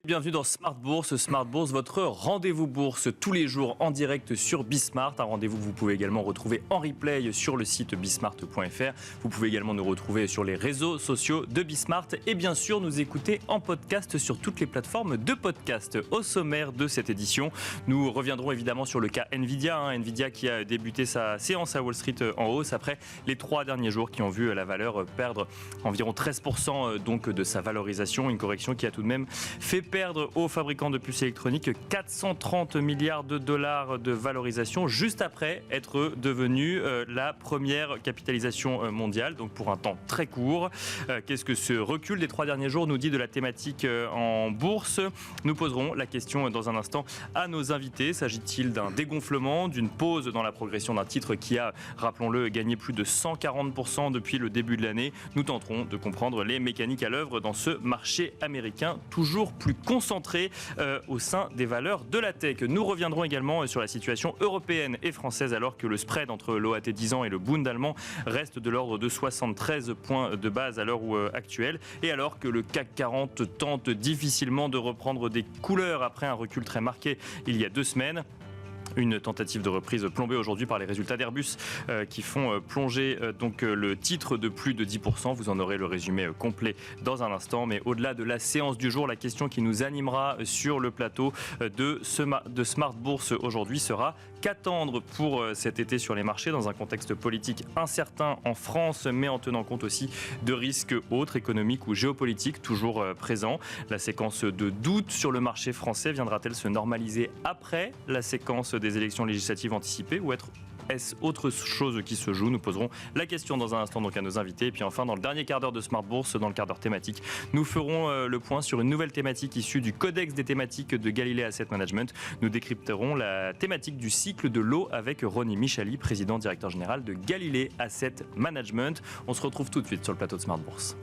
Bienvenue dans Smart Bourse. Smart Bourse, votre rendez-vous bourse tous les jours en direct sur Bismart. Un rendez-vous que vous pouvez également retrouver en replay sur le site bismart.fr. Vous pouvez également nous retrouver sur les réseaux sociaux de Bismart et bien sûr nous écouter en podcast sur toutes les plateformes de podcast. Au sommaire de cette édition, nous reviendrons évidemment sur le cas Nvidia. Nvidia qui a débuté sa séance à Wall Street en hausse après les 3 derniers jours qui ont vu la valeur perdre environ 13% donc de sa valorisation. Une correction qui a tout de même fait perdre aux fabricants de puces électroniques 430 milliards de dollars de valorisation juste après être devenu la première capitalisation mondiale, donc pour un temps très court. Qu'est-ce que ce recul des 3 derniers jours nous dit de la thématique en bourse? Nous poserons la question dans un instant à nos invités. S'agit-il d'un dégonflement, d'une pause dans la progression d'un titre qui a, rappelons-le, gagné plus de 140% depuis le début de l'année? Nous tenterons de comprendre les mécaniques à l'œuvre dans ce marché américain toujours plus concentré au sein des valeurs de la tech. Nous reviendrons également sur la situation européenne et française alors que le spread entre l'OAT 10 ans et le Bund allemand reste de l'ordre de 73 points de base à l'heure actuelle et alors que le CAC 40 tente difficilement de reprendre des couleurs après un recul très marqué il y a 2 semaines. Une tentative de reprise plombée aujourd'hui par les résultats d'Airbus qui font plonger donc le titre de plus de 10%. Vous en aurez le résumé complet dans un instant. Mais au-delà de la séance du jour, la question qui nous animera sur le plateau de Smart Bourse aujourd'hui sera: qu'attendre pour cet été sur les marchés dans un contexte politique incertain en France, mais en tenant compte aussi de risques autres, économiques ou géopolitiques toujours présents? La séquence de doute sur le marché français viendra-t-elle se normaliser après la séquence des élections législatives anticipées ou est-ce autre chose qui se joue? Nous poserons la question dans un instant donc à nos invités. Et puis enfin, dans le dernier quart d'heure de Smart Bourse, dans le quart d'heure thématique, nous ferons le point sur une nouvelle thématique issue du Codex des thématiques de Galilée Asset Management. Nous décrypterons la thématique du cycle de l'eau avec Ronnie Michali, président directeur général de Galilée Asset Management. On se retrouve tout de suite sur le plateau de Smart Bourse.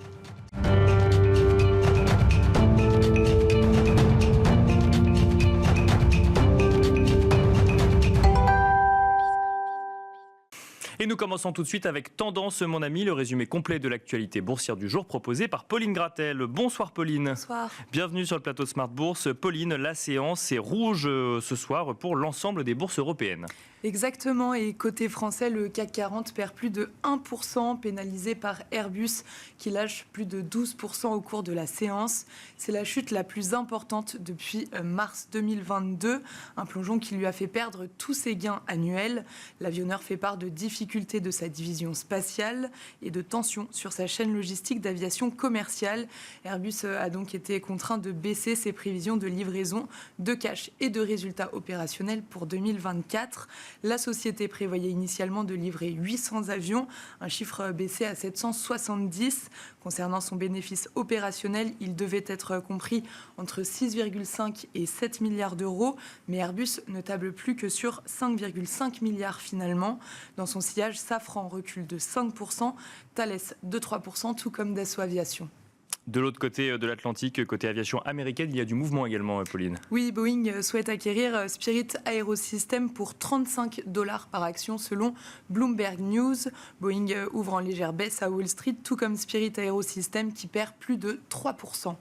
Et nous commençons tout de suite avec Tendance, mon ami, le résumé complet de l'actualité boursière du jour proposé par Pauline Gratel. Bonsoir Pauline. Bonsoir. Bienvenue sur le plateau de Smart Bourse. Pauline, la séance est rouge ce soir pour l'ensemble des bourses européennes. Exactement, et côté français, le CAC 40 perd plus de 1%, pénalisé par Airbus qui lâche plus de 12% au cours de la séance. C'est la chute la plus importante depuis mars 2022, un plongeon qui lui a fait perdre tous ses gains annuels. L'avionneur fait part de difficultés de sa division spatiale et de tensions sur sa chaîne logistique d'aviation commerciale. Airbus a donc été contraint de baisser ses prévisions de livraison, de cash et de résultats opérationnels pour 2024. La société prévoyait initialement de livrer 800 avions, un chiffre baissé à 770. Concernant son bénéfice opérationnel, il devait être compris entre 6,5 et 7 milliards d'euros, mais Airbus ne table plus que sur 5,5 milliards finalement. Dans son sillage, Safran recule de 5%, Thales de 3%, tout comme Dassault Aviation. De l'autre côté de l'Atlantique, côté aviation américaine, il y a du mouvement également, Pauline. Oui, Boeing souhaite acquérir Spirit AeroSystems pour $35 par action selon Bloomberg News. Boeing ouvre en légère baisse à Wall Street, tout comme Spirit AeroSystems qui perd plus de 3%.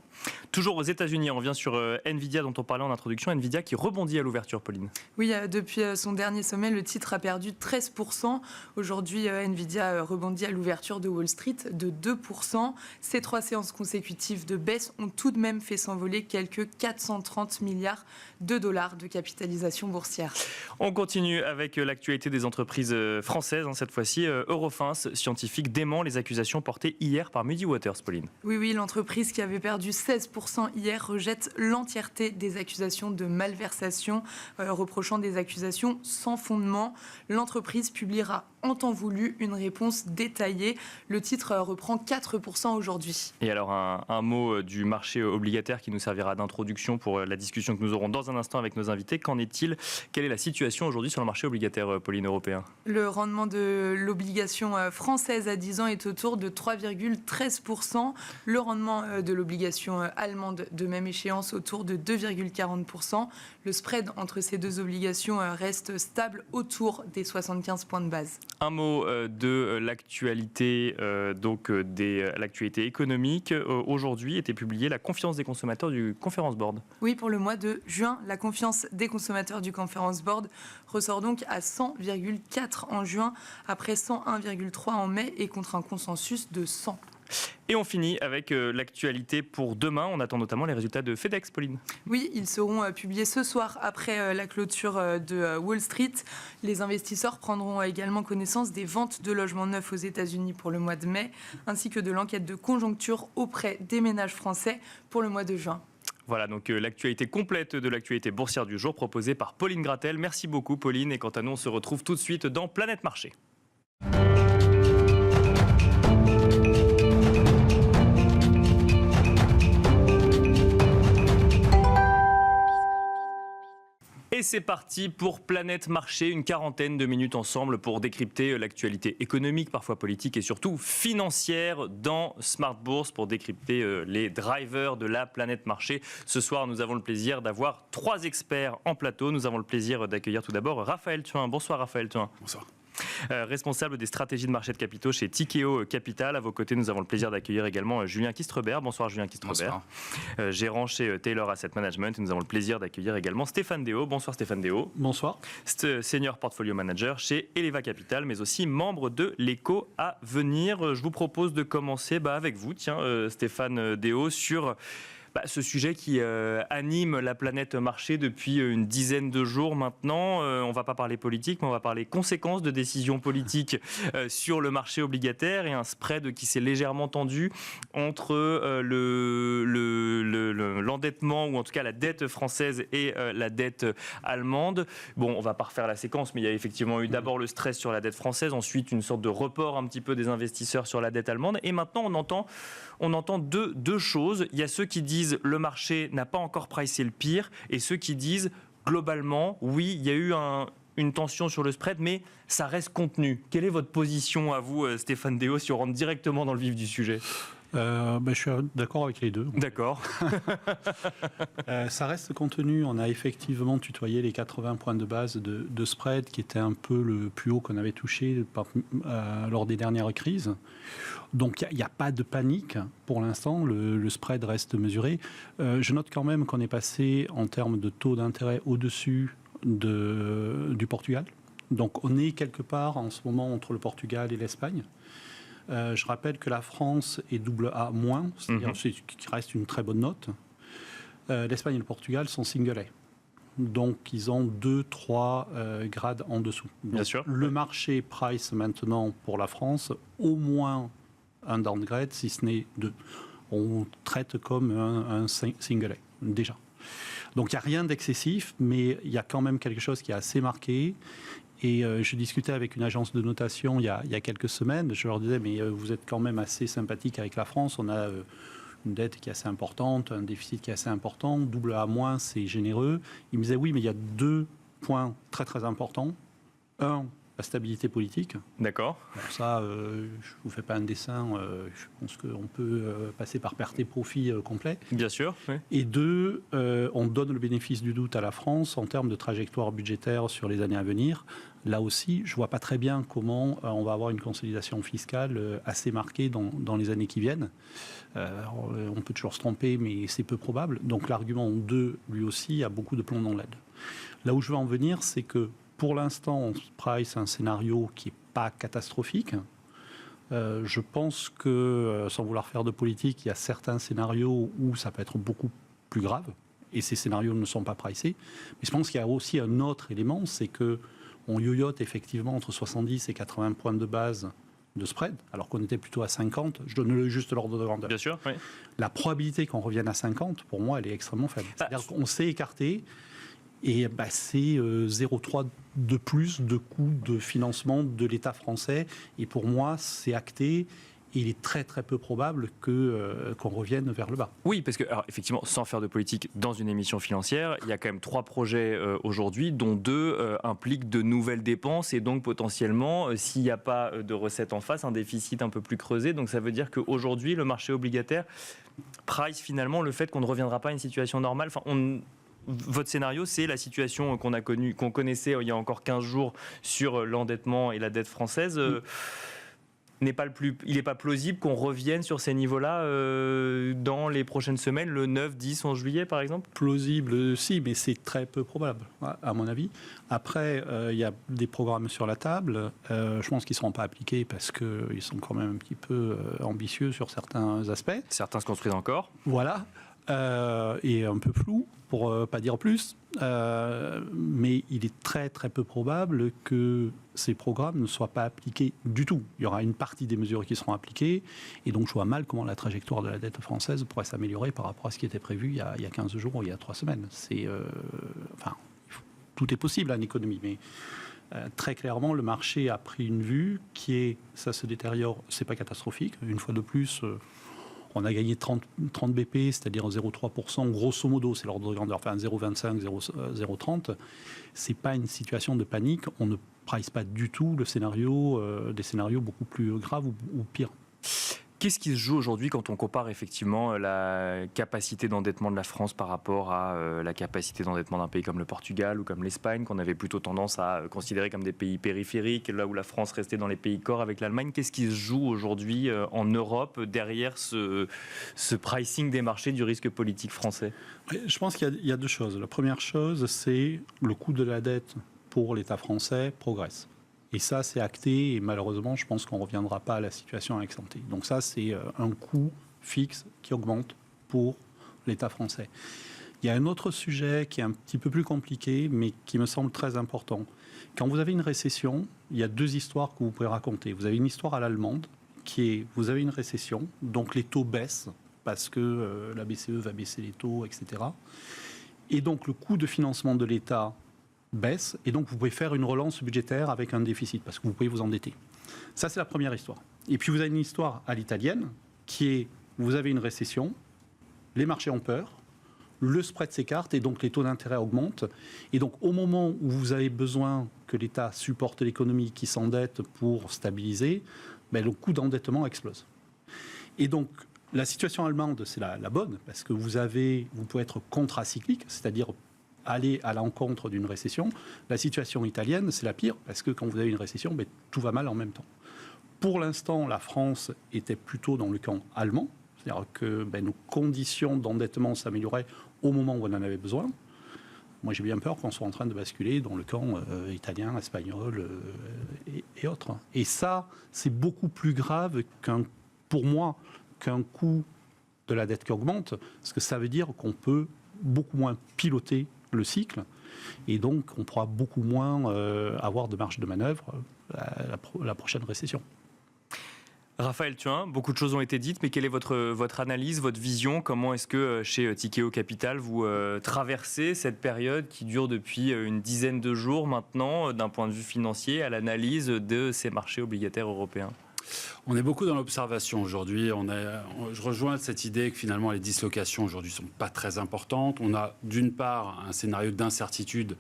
Toujours aux États-Unis, on revient sur Nvidia dont on parlait en introduction. Nvidia qui rebondit à l'ouverture, Pauline. Oui, depuis son dernier sommet, le titre a perdu 13%. Aujourd'hui, Nvidia rebondit à l'ouverture de Wall Street de 2%. Ces 3 séances consécutives de baisse ont tout de même fait s'envoler quelques 430 milliards de dollars de capitalisation boursière. On continue avec l'actualité des entreprises françaises. Cette fois-ci, Eurofins Scientifique dément les accusations portées hier par Muddy Waters, Pauline. Oui, l'entreprise qui avait perdu 16% hier rejette l'entièreté des accusations de malversation, reprochant des accusations sans fondement. L'entreprise publiera en temps voulu une réponse détaillée. Le titre reprend 4% aujourd'hui. Et alors un mot du marché obligataire qui nous servira d'introduction pour la discussion que nous aurons dans un instant avec nos invités. Qu'en est-il? Quelle est la situation aujourd'hui sur le marché obligataire, Pauline, européen? Le rendement de l'obligation française à 10 ans est autour de 3,13%. Le rendement de l'obligation allemande de même échéance autour de 2,40%. Le spread entre ces deux obligations reste stable autour des 75 points de base. Un mot de l'actualité, l'actualité économique aujourd'hui était publiée la confiance des consommateurs du Conference Board. Oui, pour le mois de juin, la confiance des consommateurs du Conference Board ressort donc à 100,4 en juin, après 101,3 en mai et contre un consensus de 100. Et on finit avec l'actualité pour demain. On attend notamment les résultats de FedEx, Pauline. Oui, ils seront publiés ce soir après la clôture de Wall Street. Les investisseurs prendront également connaissance des ventes de logements neufs aux États-Unis pour le mois de mai, ainsi que de l'enquête de conjoncture auprès des ménages français pour le mois de juin. Voilà, donc l'actualité complète de l'actualité boursière du jour proposée par Pauline Gratel. Merci beaucoup, Pauline. Et quant à nous, on se retrouve tout de suite dans Planète Marché. Et c'est parti pour Planète Marché, une quarantaine de minutes ensemble pour décrypter l'actualité économique, parfois politique et surtout financière dans Smart Bourse, pour décrypter les drivers de la Planète Marché. Ce soir, nous avons le plaisir d'avoir 3 experts en plateau. Nous avons le plaisir d'accueillir tout d'abord Raphaël Thuin. Bonsoir Raphaël Thuin. Bonsoir. Responsable des stratégies de marché de capitaux chez Tikeo Capital. À vos côtés, nous avons le plaisir d'accueillir également Julien Kistrebert. Bonsoir Julien Kistrebert. Gérant chez Taylor Asset Management. Et nous avons le plaisir d'accueillir également Stéphane Déo. Bonsoir Stéphane Déo. Bonsoir. Senior Portfolio Manager chez Eleva Capital, mais aussi membre de l'Éco à venir. Je vous propose de commencer avec vous, Stéphane Déo, sur ce sujet qui anime la planète marché depuis une dizaine de jours maintenant. On ne va pas parler politique, mais on va parler conséquences de décisions politiques sur le marché obligataire et un spread qui s'est légèrement tendu entre l'endettement, ou en tout cas la dette française et la dette allemande. Bon, on ne va pas refaire la séquence, mais il y a effectivement eu d'abord le stress sur la dette française, ensuite une sorte de report un petit peu des investisseurs sur la dette allemande. Et maintenant, on entend deux choses. Il y a ceux qui disent le marché n'a pas encore pricé le pire, et ceux qui disent globalement, oui, il y a eu une tension sur le spread, mais ça reste contenu. Quelle est votre position à vous, Stéphane Déo, si on rentre directement dans le vif du sujet ? Je suis d'accord avec les deux. D'accord. Ça reste contenu. On a effectivement tutoyé les 80 points de base de spread, qui était un peu le plus haut qu'on avait touché lors des dernières crises. Donc il n'y a pas de panique pour l'instant. Le spread reste mesuré. Je note quand même qu'on est passé en termes de taux d'intérêt au-dessus du Portugal. Donc on est quelque part en ce moment entre le Portugal et l'Espagne. Je rappelle que la France est AA-, c'est-à-dire qui reste une très bonne note. L'Espagne et le Portugal sont single A. Donc ils ont 2-3 grades en dessous. Donc, bien sûr. Le marché price maintenant pour la France au moins un downgrade, si ce n'est 2. On traite comme un single A, déjà. Donc il n'y a rien d'excessif, mais il y a quand même quelque chose qui est assez marqué. Et je discutais avec une agence de notation il y a quelques semaines. Je leur disais, mais vous êtes quand même assez sympathique avec la France. On a une dette qui est assez importante, un déficit qui est assez important. AA-, c'est généreux. Ils me disaient, oui, mais il y a 2 points très très importants. Un, la stabilité politique. D'accord. Bon, ça, je ne vous fais pas un dessin. Je pense qu'on peut passer par perte et profit complet. Bien sûr. Oui. Et 2, on donne le bénéfice du doute à la France en termes de trajectoire budgétaire sur les années à venir. Là aussi, je ne vois pas très bien comment on va avoir une consolidation fiscale assez marquée dans les années qui viennent. On peut toujours se tromper, mais c'est peu probable. Donc l'argument 2, lui aussi, a beaucoup de plomb dans l'aile. Là où je veux en venir, c'est que pour l'instant, on price un scénario qui n'est pas catastrophique. Je pense que, sans vouloir faire de politique, il y a certains scénarios où ça peut être beaucoup plus grave, et ces scénarios ne sont pas pricés. Mais je pense qu'il y a aussi un autre élément, c'est qu'on yoyote effectivement entre 70 et 80 points de base de spread, alors qu'on était plutôt à 50. Je donne juste l'ordre de grandeur. Bien sûr, oui. La probabilité qu'on revienne à 50, pour moi, elle est extrêmement faible. C'est-à-dire qu'on s'est écarté, et c'est 0,3 de plus de coûts de financement de l'État français. Et pour moi, c'est acté. Et il est très très peu probable qu'on revienne vers le bas. Oui, parce que, alors, effectivement, sans faire de politique dans une émission financière, il y a quand même 3 projets aujourd'hui, dont 2 impliquent de nouvelles dépenses et donc potentiellement, s'il n'y a pas de recettes en face, un déficit un peu plus creusé. Donc ça veut dire qu'aujourd'hui, le marché obligataire price finalement le fait qu'on ne reviendra pas à une situation normale. Votre scénario, c'est la situation qu'on connaissait il y a encore 15 jours sur l'endettement et la dette française. il n'est pas plausible qu'on revienne sur ces niveaux-là dans les prochaines semaines, le 9, 10, 11 juillet par exemple? Plausible, si, mais c'est très peu probable, à mon avis. Après, il y a des programmes sur la table. Je pense qu'ils ne seront pas appliqués parce qu'ils sont quand même un petit peu ambitieux sur certains aspects. Certains se construisent encore. Voilà. Et un peu flou, pour pas dire plus. Mais il est très très peu probable que ces programmes ne soient pas appliqués du tout. Il y aura une partie des mesures qui seront appliquées, et donc je vois mal comment la trajectoire de la dette française pourrait s'améliorer par rapport à ce qui était prévu il y a 15 jours ou il y a 3 semaines. Tout est possible en économie, mais très clairement, le marché a pris une vue qui est, ça se détériore, c'est pas catastrophique. Une fois de plus, on a gagné 30 BP, c'est-à-dire 0,3%, grosso modo, c'est l'ordre de grandeur, enfin 0,25, 0,30. C'est pas une situation de panique. On ne price pas du tout le scénario, des scénarios beaucoup plus graves ou pires. Qu'est-ce qui se joue aujourd'hui quand on compare effectivement la capacité d'endettement de la France par rapport à la capacité d'endettement d'un pays comme le Portugal ou comme l'Espagne, qu'on avait plutôt tendance à considérer comme des pays périphériques, là où la France restait dans les pays corps avec l'Allemagne? Qu'est-ce qui se joue aujourd'hui en Europe derrière ce pricing des marchés du risque politique français? Je pense qu'il y a 2 choses. La première chose, c'est le coût de la dette pour l'État français progresse. Et ça, c'est acté, et malheureusement, je pense qu'on ne reviendra pas à la situation ex-ante. Donc ça, c'est un coût fixe qui augmente pour l'État français. Il y a un autre sujet qui est un petit peu plus compliqué, mais qui me semble très important. Quand vous avez une récession, il y a 2 histoires que vous pouvez raconter. Vous avez une histoire à l'allemande, qui est, vous avez une récession, donc les taux baissent, parce que la BCE va baisser les taux, etc. Et donc le coût de financement de l'État baisse, et donc vous pouvez faire une relance budgétaire avec un déficit, parce que vous pouvez vous endetter. Ça, c'est la première histoire. Et puis vous avez une histoire à l'italienne, qui est, vous avez une récession, les marchés ont peur, le spread s'écarte, et donc les taux d'intérêt augmentent. Et donc au moment où vous avez besoin que l'État supporte l'économie qui s'endette pour stabiliser, le coût d'endettement explose. Et donc la situation allemande, c'est la bonne, parce que vous pouvez être contracyclique, c'est-à-dire aller à l'encontre d'une récession. La situation italienne, c'est la pire, parce que quand vous avez une récession, tout va mal en même temps. Pour l'instant, la France était plutôt dans le camp allemand, c'est-à-dire que nos conditions d'endettement s'amélioraient au moment où on en avait besoin. Moi, j'ai bien peur qu'on soit en train de basculer dans le camp italien, espagnol et autres. Et ça, c'est beaucoup plus grave pour moi qu'un coût de la dette qui augmente, parce que ça veut dire qu'on peut beaucoup moins piloter le cycle, et donc on pourra beaucoup moins avoir de marge de manœuvre la prochaine récession. Raphaël Thuin, beaucoup de choses ont été dites, mais quelle est votre analyse, votre vision? Comment est-ce que chez Tikehau Capital, vous traversez cette période qui dure depuis une dizaine de jours maintenant, d'un point de vue financier, à l'analyse de ces marchés obligataires européens? On est beaucoup dans l'observation aujourd'hui. Je rejoins cette idée que finalement les dislocations aujourd'hui ne sont pas très importantes. On a d'une part un scénario d'incertitude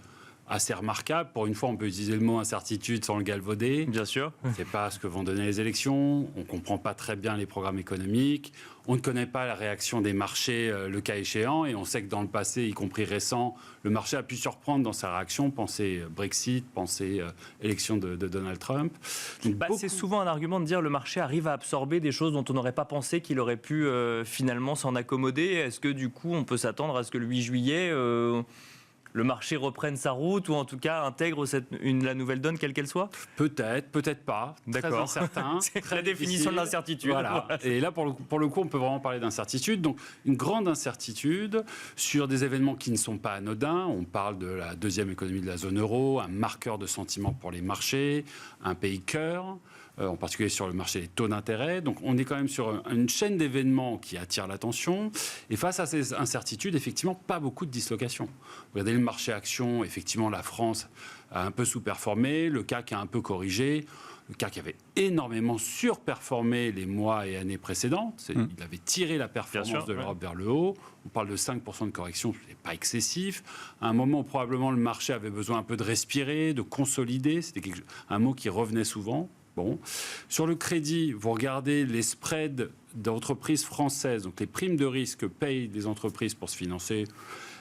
assez remarquable. Pour une fois, on peut utiliser le mot incertitude sans le galvauder. Bien sûr. On ne sait pas ce que vont donner les élections. On ne comprend pas très bien les programmes économiques. On ne connaît pas la réaction des marchés le cas échéant. Et on sait que dans le passé, y compris récent, le marché a pu surprendre dans sa réaction. Pensez Brexit, pensez élection de Donald Trump. Donc, c'est souvent un argument de dire que le marché arrive à absorber des choses dont on n'aurait pas pensé qu'il aurait pu finalement s'en accommoder. Est-ce que du coup, on peut s'attendre à ce que le 8 juillet... le marché reprenne sa route, ou en tout cas intègre la nouvelle donne, quelle qu'elle soit? Peut-être, peut-être pas. D'accord. Très incertain. C'est la définition de l'incertitude. Voilà. Et là, pour le coup, on peut vraiment parler d'incertitude. Donc, une grande incertitude sur des événements qui ne sont pas anodins. On parle de la deuxième économie de la zone euro, un marqueur de sentiment pour les marchés, un pays cœur, en particulier sur le marché des taux d'intérêt. Donc on est quand même sur une chaîne d'événements qui attire l'attention. Et face à ces incertitudes, effectivement, pas beaucoup de dislocations. Regardez le marché actions, effectivement, la France a un peu sous-performé, le CAC a un peu corrigé. Le CAC avait énormément surperformé les mois et années précédentes. Il avait tiré la performance de l'Europe vers le haut. On parle de 5% de correction, ce n'est pas excessif. À un moment où probablement le marché avait besoin un peu de respirer, de consolider. C'était un mot qui revenait souvent. Bon. Sur le crédit, vous regardez les spreads d'entreprises françaises, donc les primes de risque que payent les entreprises pour se financer.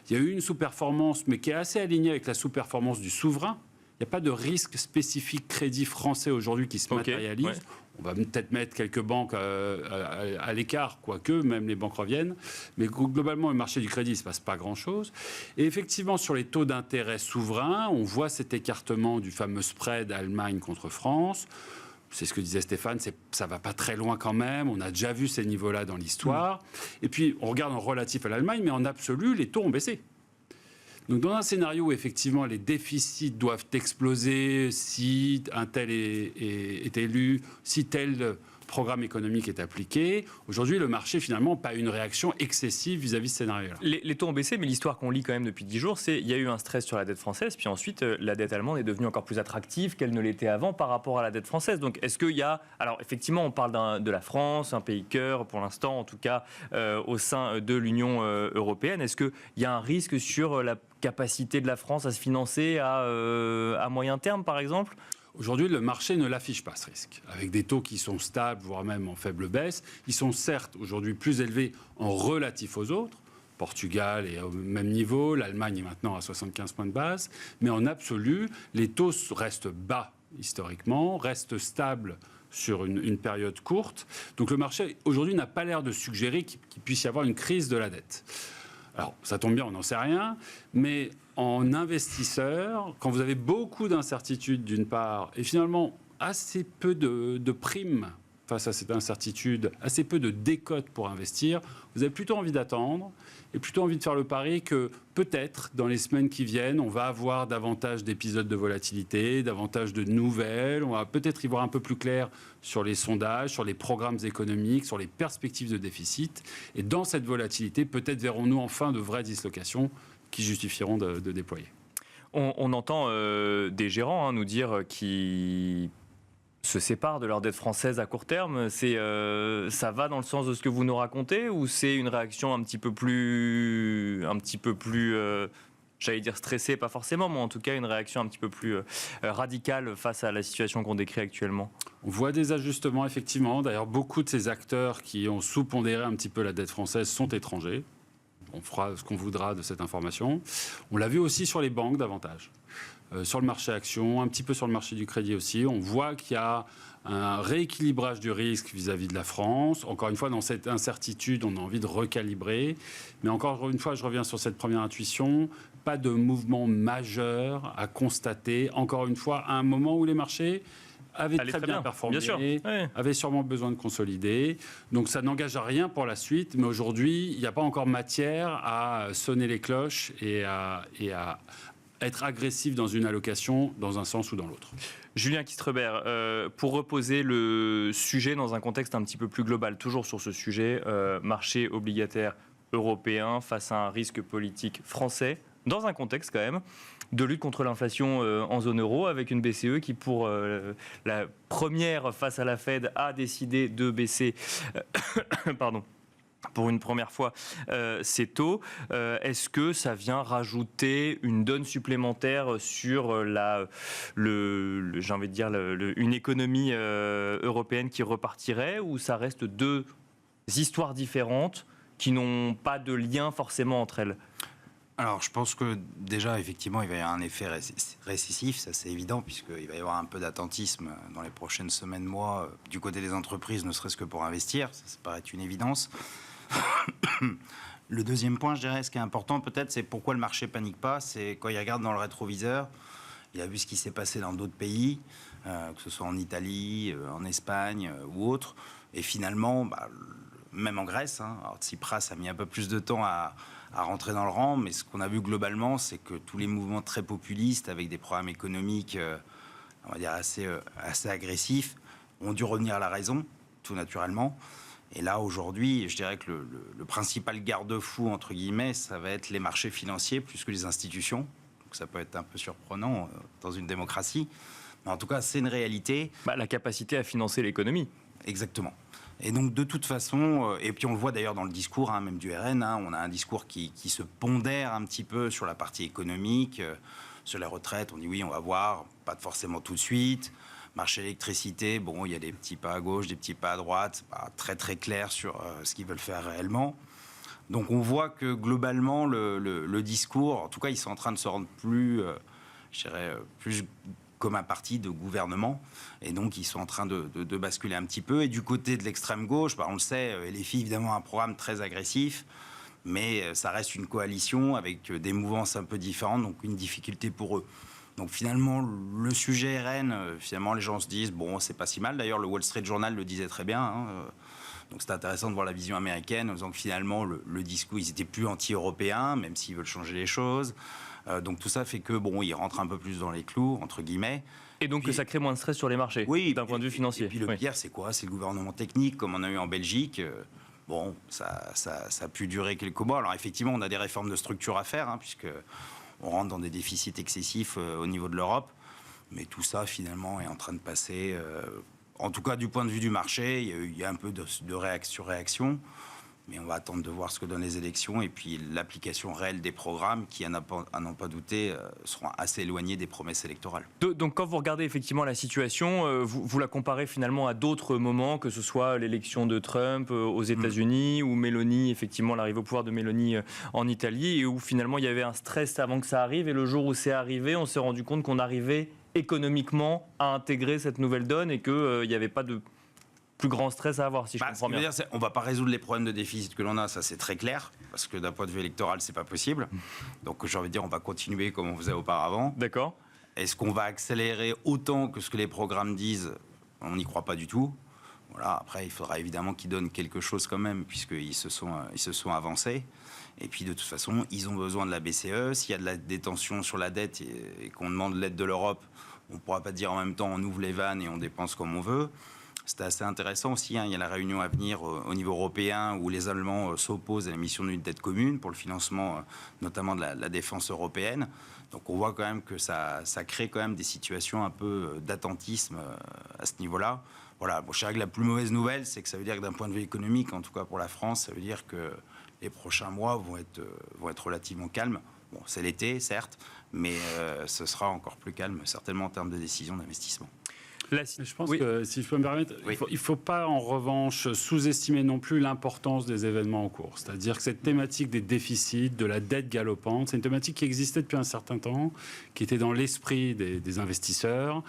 Il y a eu une sous-performance, mais qui est assez alignée avec la sous-performance du souverain. Il n'y a pas de risque spécifique crédit français aujourd'hui qui se matérialise. Ouais. On va peut-être mettre quelques banques à l'écart, quoique, même les banques reviennent. Mais globalement, le marché du crédit, il ne se passe pas grand-chose. Et effectivement, sur les taux d'intérêt souverains, on voit cet écartement du fameux spread Allemagne contre France. C'est ce que disait Stéphane, ça ne va pas très loin quand même. On a déjà vu ces niveaux-là dans l'histoire. Et puis, on regarde en relatif à l'Allemagne, mais en absolu, les taux ont baissé. Donc, dans un scénario où, effectivement, les déficits doivent exploser si un tel est élu, si tel programme économique est appliqué, aujourd'hui, le marché, finalement, n'a pas une réaction excessive vis-à-vis de ce scénario-là. Les taux ont baissé, mais l'histoire qu'on lit quand même depuis 10 jours, c'est qu'il y a eu un stress sur la dette française, puis ensuite, la dette allemande est devenue encore plus attractive qu'elle ne l'était avant par rapport à la dette française. Donc, est-ce qu'il y a... Alors, effectivement, on parle de la France, un pays cœur, pour l'instant, en tout cas, au sein de l'Union européenne. Est-ce qu'il y a un risque sur la capacité de la France à se financer à moyen terme, par exemple ? Aujourd'hui, le marché ne l'affiche pas, ce risque. Avec des taux qui sont stables, voire même en faible baisse. Ils sont certes aujourd'hui plus élevés en relatif aux autres. Portugal est au même niveau, l'Allemagne est maintenant à 75 points de base. Mais en absolu, les taux restent bas historiquement, restent stables sur une période courte. Donc le marché, aujourd'hui, n'a pas l'air de suggérer qu'il puisse y avoir une crise de la dette. Alors, ça tombe bien, on n'en sait rien, mais en investisseur, quand vous avez beaucoup d'incertitudes d'une part, et finalement assez peu de primes face à cette incertitude, assez peu de décote pour investir, vous avez plutôt envie d'attendre et plutôt envie de faire le pari que peut-être dans les semaines qui viennent, on va avoir davantage d'épisodes de volatilité, davantage de nouvelles, on va peut-être y voir un peu plus clair sur les sondages, sur les programmes économiques, sur les perspectives de déficit. Et dans cette volatilité, peut-être verrons-nous enfin de vraies dislocations qui justifieront de déployer. On entend des gérants nous dire qu'ils se séparent de leur dette française à court terme. Ça va dans le sens de ce que vous nous racontez, ou c'est une réaction un petit peu plus j'allais dire stressée, pas forcément, mais en tout cas une réaction un petit peu plus radicale face à la situation qu'on décrit actuellement? On voit des ajustements, effectivement. D'ailleurs, beaucoup de ces acteurs qui ont sous-pondéré un petit peu la dette française sont étrangers. On fera ce qu'on voudra de cette information. On l'a vu aussi sur les banques davantage. Sur le marché action, un petit peu sur le marché du crédit aussi. On voit qu'il y a un rééquilibrage du risque vis-à-vis de la France. Encore une fois, dans cette incertitude, on a envie de recalibrer. Mais encore une fois, je reviens sur cette première intuition. Pas de mouvement majeur à constater. Encore une fois, à un moment où les marchés avaient très bien performé, avaient sûrement besoin de consolider. Donc ça n'engage à rien pour la suite. Mais aujourd'hui, il n'y a pas encore matière à sonner les cloches et à être agressif dans une allocation dans un sens ou dans l'autre. Julien Kistrebert, pour reposer le sujet dans un contexte un petit peu plus global, toujours sur ce sujet, marché obligataire européen face à un risque politique français, dans un contexte quand même de lutte contre l'inflation en zone euro, avec une BCE qui, pour la première face à la Fed, a décidé de baisser pour une première fois ces taux. Est-ce que ça vient rajouter une donne supplémentaire sur une économie européenne qui repartirait, ou ça reste deux histoires différentes qui n'ont pas de lien forcément entre elles? Alors, je pense que déjà, effectivement, il va y avoir un effet récessif, ça c'est évident, puisqu'il va y avoir un peu d'attentisme dans les prochaines semaines, mois, du côté des entreprises, ne serait-ce que pour investir. Ça paraît une évidence. Le deuxième point, je dirais, ce qui est important peut-être, c'est pourquoi le marché panique pas. C'est quand il regarde dans le rétroviseur, il a vu ce qui s'est passé dans d'autres pays, que ce soit en Italie, en Espagne ou autres. Et finalement, même en Grèce, alors Tsipras a mis un peu plus de temps à rentrer dans le rang, mais ce qu'on a vu globalement, c'est que tous les mouvements très populistes, avec des programmes économiques, on va dire assez agressifs, ont dû revenir à la raison, tout naturellement. Et là, aujourd'hui, je dirais que le principal garde-fou, entre guillemets, ça va être les marchés financiers plus que les institutions. Donc ça peut être un peu surprenant dans une démocratie. Mais en tout cas, c'est une réalité. La capacité à financer l'économie. Exactement. Et donc, de toute façon, et puis on le voit d'ailleurs dans le discours, même du RN, on a un discours qui se pondère un petit peu sur la partie économique, sur les retraites. On dit oui, on va voir, pas forcément tout de suite. Marché électricité, il y a des petits pas à gauche, des petits pas à droite, c'est pas très très clair sur ce qu'ils veulent faire réellement. Donc on voit que globalement, le discours, en tout cas, ils sont en train de se rendre plus je dirais, plus comme un parti de gouvernement. Et donc, ils sont en train de basculer un petit peu. Et du côté de l'extrême gauche, on le sait, LFI, évidemment, un programme très agressif. Mais ça reste une coalition avec des mouvances un peu différentes, donc une difficulté pour eux. Donc finalement, le sujet RN, finalement, les gens se disent, bon, c'est pas si mal. D'ailleurs, le Wall Street Journal le disait très bien. Donc c'est intéressant de voir la vision américaine, en disant que finalement, le discours, ils étaient plus anti-européens, même s'ils veulent changer les choses. Donc tout ça fait que, ils rentrent un peu plus dans les clous, entre guillemets. Et donc que ça crée moins de stress sur les marchés, d'un point de vue financier. Et puis le pire, c'est quoi? C'est le gouvernement technique, comme on a eu en Belgique. Ça a pu durer quelques mois. Alors effectivement, on a des réformes de structure à faire, puisque on rentre dans des déficits excessifs au niveau de l'Europe. Mais tout ça, finalement, est en train de passer. En tout cas, du point de vue du marché, il y a un peu de réaction. Mais on va attendre de voir ce que donnent les élections et puis l'application réelle des programmes qui, à n'en pas douter, seront assez éloignés des promesses électorales. Donc quand vous regardez effectivement la situation, vous la comparez finalement à d'autres moments, que ce soit l'élection de Trump aux États-Unis ou Meloni, effectivement l'arrivée au pouvoir de Meloni en Italie, et où finalement il y avait un stress avant que ça arrive, et le jour où c'est arrivé, on s'est rendu compte qu'on arrivait économiquement à intégrer cette nouvelle donne et qu'il n'y avait pas de plus grand stress à avoir, si je comprends bien. On ne va pas résoudre les problèmes de déficit que l'on a, ça c'est très clair, parce que d'un point de vue électoral, c'est pas possible. Donc j'ai envie de dire, on va continuer comme on faisait auparavant. D'accord. Est-ce qu'on va accélérer autant que ce que les programmes disent? On n'y croit pas du tout. Voilà. Après, il faudra évidemment qu'ils donnent quelque chose quand même, puisqu'ils se sont avancés. Et puis de toute façon, ils ont besoin de la BCE. S'il y a de la détention sur la dette et qu'on demande l'aide de l'Europe, on ne pourra pas dire en même temps on ouvre les vannes et on dépense comme on veut. C'est assez intéressant aussi. Il y a la réunion à venir au niveau européen où les Allemands s'opposent à l'émission d'une dette commune pour le financement notamment de la défense européenne. Donc on voit quand même que ça crée quand même des situations un peu d'attentisme à ce niveau-là. Voilà. Bon, je dirais que la plus mauvaise nouvelle, c'est que ça veut dire que d'un point de vue économique, en tout cas pour la France, ça veut dire que les prochains mois vont être relativement calmes. Bon, c'est l'été, certes, mais ce sera encore plus calme, certainement en termes de décisions d'investissement. Je pense que, si je peux me permettre, il ne faut pas en revanche sous-estimer non plus l'importance des événements en cours. C'est-à-dire que cette thématique des déficits, de la dette galopante, c'est une thématique qui existait depuis un certain temps, qui était dans l'esprit des investisseurs.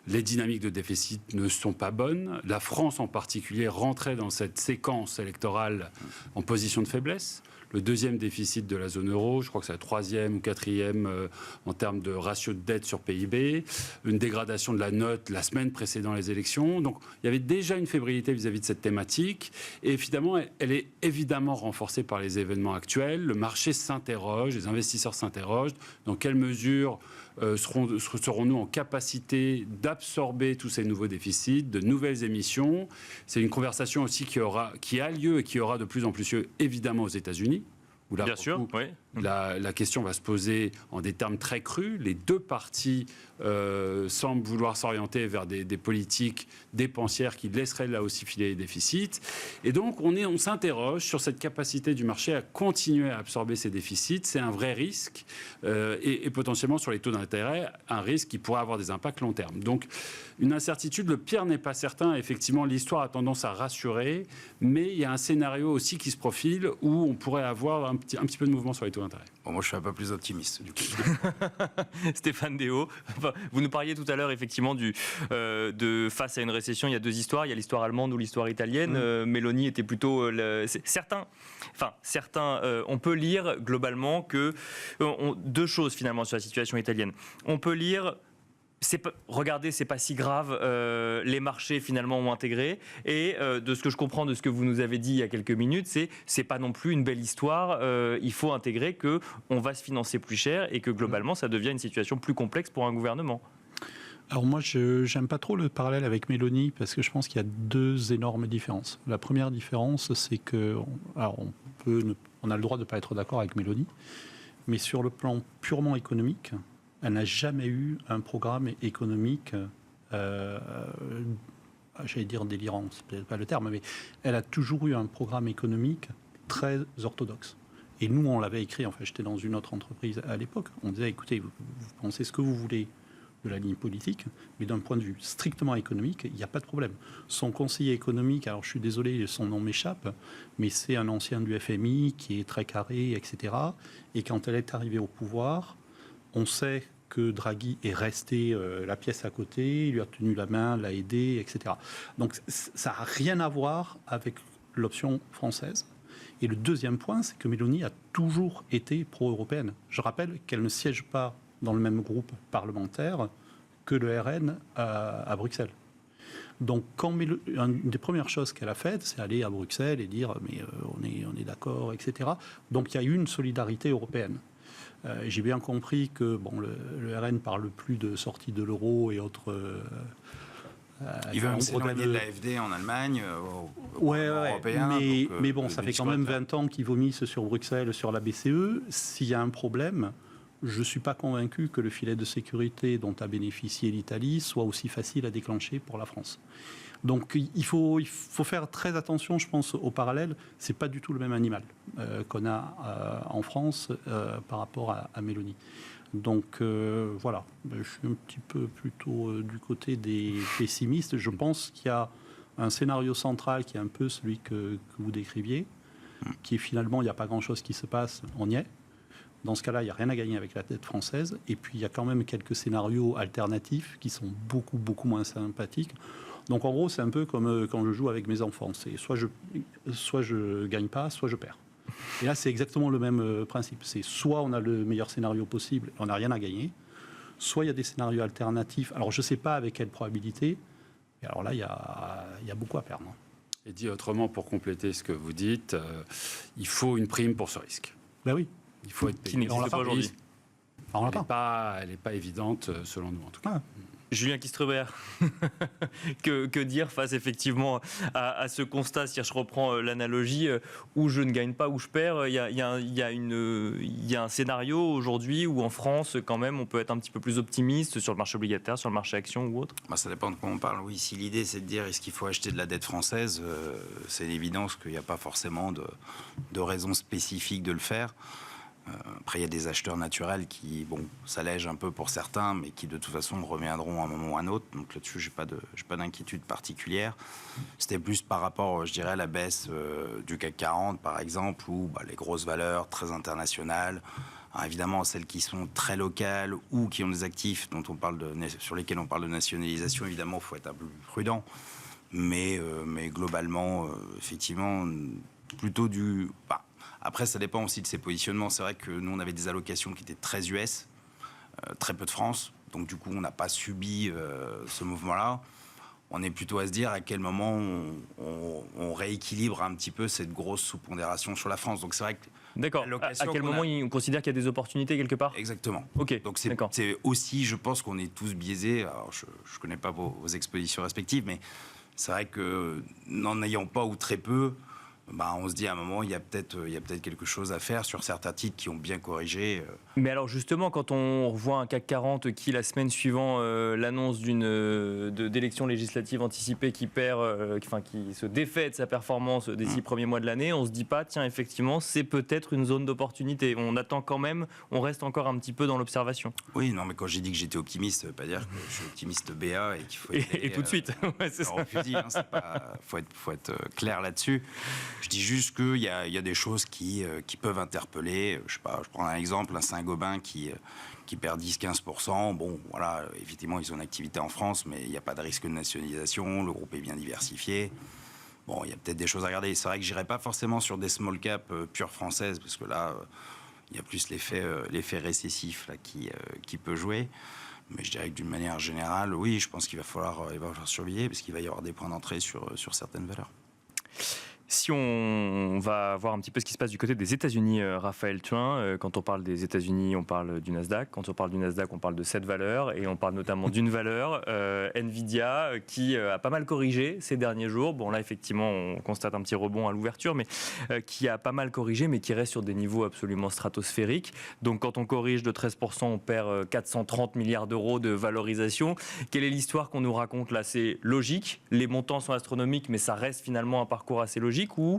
Les dynamiques de déficit ne sont pas bonnes. La France en particulier rentrait dans cette séquence électorale en position de faiblesse. Le deuxième déficit de la zone euro, je crois que c'est la troisième ou quatrième en termes de ratio de dette sur PIB, une dégradation de la note la semaine précédant les élections. Donc il y avait déjà une fébrilité vis-à-vis de cette thématique. Et finalement, elle est évidemment renforcée par les événements actuels. Le marché s'interroge, les investisseurs s'interrogent. Dans quelle mesure serons-nous en capacité d'absorber tous ces nouveaux déficits, de nouvelles émissions? C'est une conversation aussi qui a lieu et qui aura de plus en plus lieu, évidemment, aux États-Unis. Où là, bien sûr, oui. La question va se poser en des termes très crus. Les deux parties semblent vouloir s'orienter vers des politiques dépensières qui laisseraient là aussi filer les déficits. Et donc, on s'interroge sur cette capacité du marché à continuer à absorber ces déficits. C'est un vrai risque. Et potentiellement, sur les taux d'intérêt, un risque qui pourrait avoir des impacts long terme. Donc, une incertitude, le pire n'est pas certain. Effectivement, l'histoire a tendance à rassurer. Mais il y a un scénario aussi qui se profile où on pourrait avoir un petit peu de mouvement sur les taux d'intérêt. Bon, moi, je suis un peu plus optimiste, du coup. Stéphane Déo, vous nous parliez tout à l'heure, effectivement, de face à une récession, il y a deux histoires. Il y a l'histoire allemande ou l'histoire italienne. Meloni était plutôt... Certains, on peut lire globalement que... deux choses, finalement, sur la situation italienne. On peut lire... regardez, c'est pas si grave, les marchés finalement ont intégré, et de ce que je comprends de ce que vous nous avez dit il y a quelques minutes, c'est pas non plus une belle histoire, il faut intégrer qu'on va se financer plus cher et que globalement ça devient une situation plus complexe pour un gouvernement. Alors moi, je n'aime pas trop le parallèle avec Meloni parce que je pense qu'il y a deux énormes différences. La première différence, c'est que on a le droit de ne pas être d'accord avec Meloni, mais sur le plan purement économique, elle n'a jamais eu un programme économique, j'allais dire délirant, c'est peut-être pas le terme, mais elle a toujours eu un programme économique très orthodoxe. Et nous, on l'avait écrit, enfin j'étais dans une autre entreprise à l'époque, on disait, écoutez, vous pensez ce que vous voulez de la ligne politique, mais d'un point de vue strictement économique, il n'y a pas de problème. Son conseiller économique, alors je suis désolé, son nom m'échappe, mais c'est un ancien du FMI qui est très carré, etc. Et quand elle est arrivée au pouvoir, on sait que Draghi est resté la pièce à côté, il lui a tenu la main, l'a aidé, etc. Donc ça n'a rien à voir avec l'option française. Et le deuxième point, c'est que Mélanie a toujours été pro-européenne. Je rappelle qu'elle ne siège pas dans le même groupe parlementaire que le RN à Bruxelles. Donc, une des premières choses qu'elle a faites, c'est aller à Bruxelles et dire mais on est d'accord, etc. Donc, il y a eu une solidarité européenne. J'ai bien compris que le RN parle plus de sortie de l'euro et autres. Il veut même s'éloigner de l'AfD en Allemagne, européen. Mais bon, ça fait quand même 20 ans qu'ils vomissent sur Bruxelles, sur la BCE. S'il y a un problème, je ne suis pas convaincu que le filet de sécurité dont a bénéficié l'Italie soit aussi facile à déclencher pour la France. Donc il faut faire très attention, je pense, au parallèle. Ce n'est pas du tout le même animal qu'on a en France par rapport à Mélanie. Donc voilà, je suis un petit peu plutôt du côté des pessimistes. Je pense qu'il y a un scénario central qui est un peu celui que vous décriviez, qui est finalement, il n'y a pas grand-chose qui se passe, on y est. Dans ce cas-là, il n'y a rien à gagner avec la dette française. Et puis, il y a quand même quelques scénarios alternatifs qui sont beaucoup, beaucoup moins sympathiques. Donc, en gros, c'est un peu comme quand je joue avec mes enfants. C'est soit je gagne pas, soit je perds. Et là, c'est exactement le même principe. C'est soit on a le meilleur scénario possible, on n'a rien à gagner, soit il y a des scénarios alternatifs. Alors, je ne sais pas avec quelle probabilité. Et alors là, il y a beaucoup à perdre. Et dit autrement, pour compléter ce que vous dites, il faut une prime pour ce risque. Ben oui. Il faut être qui n'existe pas aujourd'hui. Elle n'est pas évidente, selon nous en tout cas. Julien Kistrebert, que dire face effectivement à ce constat? Si je reprends l'analogie, où je ne gagne pas, où je perds, il y a un scénario aujourd'hui où en France, quand même, on peut être un petit peu plus optimiste sur le marché obligataire, sur le marché action ou autre? Ça dépend de quoi on parle. Oui, si l'idée c'est de dire est-ce qu'il faut acheter de la dette française, c'est évident qu'il n'y a pas forcément de raison spécifique de le faire. Après, il y a des acheteurs naturels qui, s'allègent un peu pour certains, mais qui de toute façon reviendront à un moment ou à un autre. Donc là-dessus, j'ai pas d'inquiétude particulière. C'était plus par rapport, je dirais, à la baisse du CAC 40, par exemple, où les grosses valeurs très internationales, évidemment celles qui sont très locales ou qui ont des actifs sur lesquels on parle de nationalisation, évidemment, il faut être un peu plus prudent. Mais globalement, effectivement, plutôt du... Après, ça dépend aussi de ses positionnements. C'est vrai que nous, on avait des allocations qui étaient très US, très peu de France. Donc, du coup, on n'a pas subi ce mouvement-là. On est plutôt à se dire à quel moment on rééquilibre un petit peu cette grosse sous-pondération sur la France. Donc, c'est vrai que... D'accord. À quel moment on considère qu'il y a des opportunités quelque part? Exactement. Ok. Donc, c'est aussi, je pense qu'on est tous biaisés. Alors, je ne connais pas vos expositions respectives, mais c'est vrai que n'en ayant pas ou très peu... on se dit à un moment, il y a peut-être quelque chose à faire sur certains titres qui ont bien corrigé. Mais alors justement, quand on revoit un CAC 40 qui, la semaine suivant l'annonce d'élections législatives anticipées, qui se défait de sa performance des 6 premiers mois de l'année, on ne se dit pas, tiens, effectivement, c'est peut-être une zone d'opportunité. On attend quand même, on reste encore un petit peu dans l'observation. Oui, non, mais quand j'ai dit que j'étais optimiste, ça ne veut pas dire que je suis optimiste BA et qu'il faut... Et tout de suite. Ouais, c'est ça. Faut être clair là-dessus. Je dis juste qu'il y a des choses qui peuvent interpeller. Je sais pas, je prends un exemple, un Saint-Gobain qui perd 10-15%. Bon, voilà, effectivement, ils ont une activité en France, mais il n'y a pas de risque de nationalisation. Le groupe est bien diversifié. Bon, il y a peut-être des choses à regarder. C'est vrai que je n'irai pas forcément sur des small cap pure françaises, parce que là, il y a plus l'effet récessif là, qui peut jouer. Mais je dirais que d'une manière générale, oui, je pense qu'il va falloir surveiller, parce qu'il va y avoir des points d'entrée sur certaines valeurs. Si on va voir un petit peu ce qui se passe du côté des États-Unis, Raphaël Thuin, quand on parle des États-Unis, on parle du Nasdaq. Quand on parle du Nasdaq, on parle de 7 valeurs et on parle notamment d'une valeur, Nvidia, qui a pas mal corrigé ces derniers jours. Bon, là, effectivement, on constate un petit rebond à l'ouverture, mais qui a pas mal corrigé, mais qui reste sur des niveaux absolument stratosphériques. Donc, quand on corrige de 13%, on perd 430 milliards d'euros de valorisation. Quelle est l'histoire qu'on nous raconte là? C'est logique, les montants sont astronomiques, mais ça reste finalement un parcours assez logique. Ou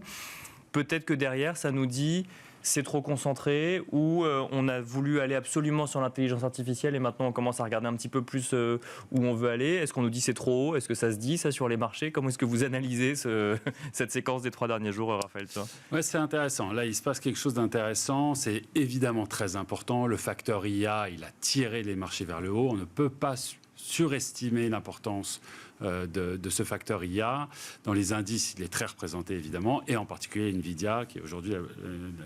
peut-être que derrière, ça nous dit c'est trop concentré ou on a voulu aller absolument sur l'intelligence artificielle et maintenant on commence à regarder un petit peu plus où on veut aller? Est-ce qu'on nous dit c'est trop haut? Est-ce que ça se dit ça sur les marchés? Comment est-ce que vous analysez cette séquence des 3 derniers jours, Raphaël? Ouais, c'est intéressant. Là, il se passe quelque chose d'intéressant. C'est évidemment très important. Le facteur IA, il a tiré les marchés vers le haut. On ne peut pas surestimer l'importance de ce facteur IA. Dans les indices, il est très représenté évidemment, et en particulier Nvidia, qui est aujourd'hui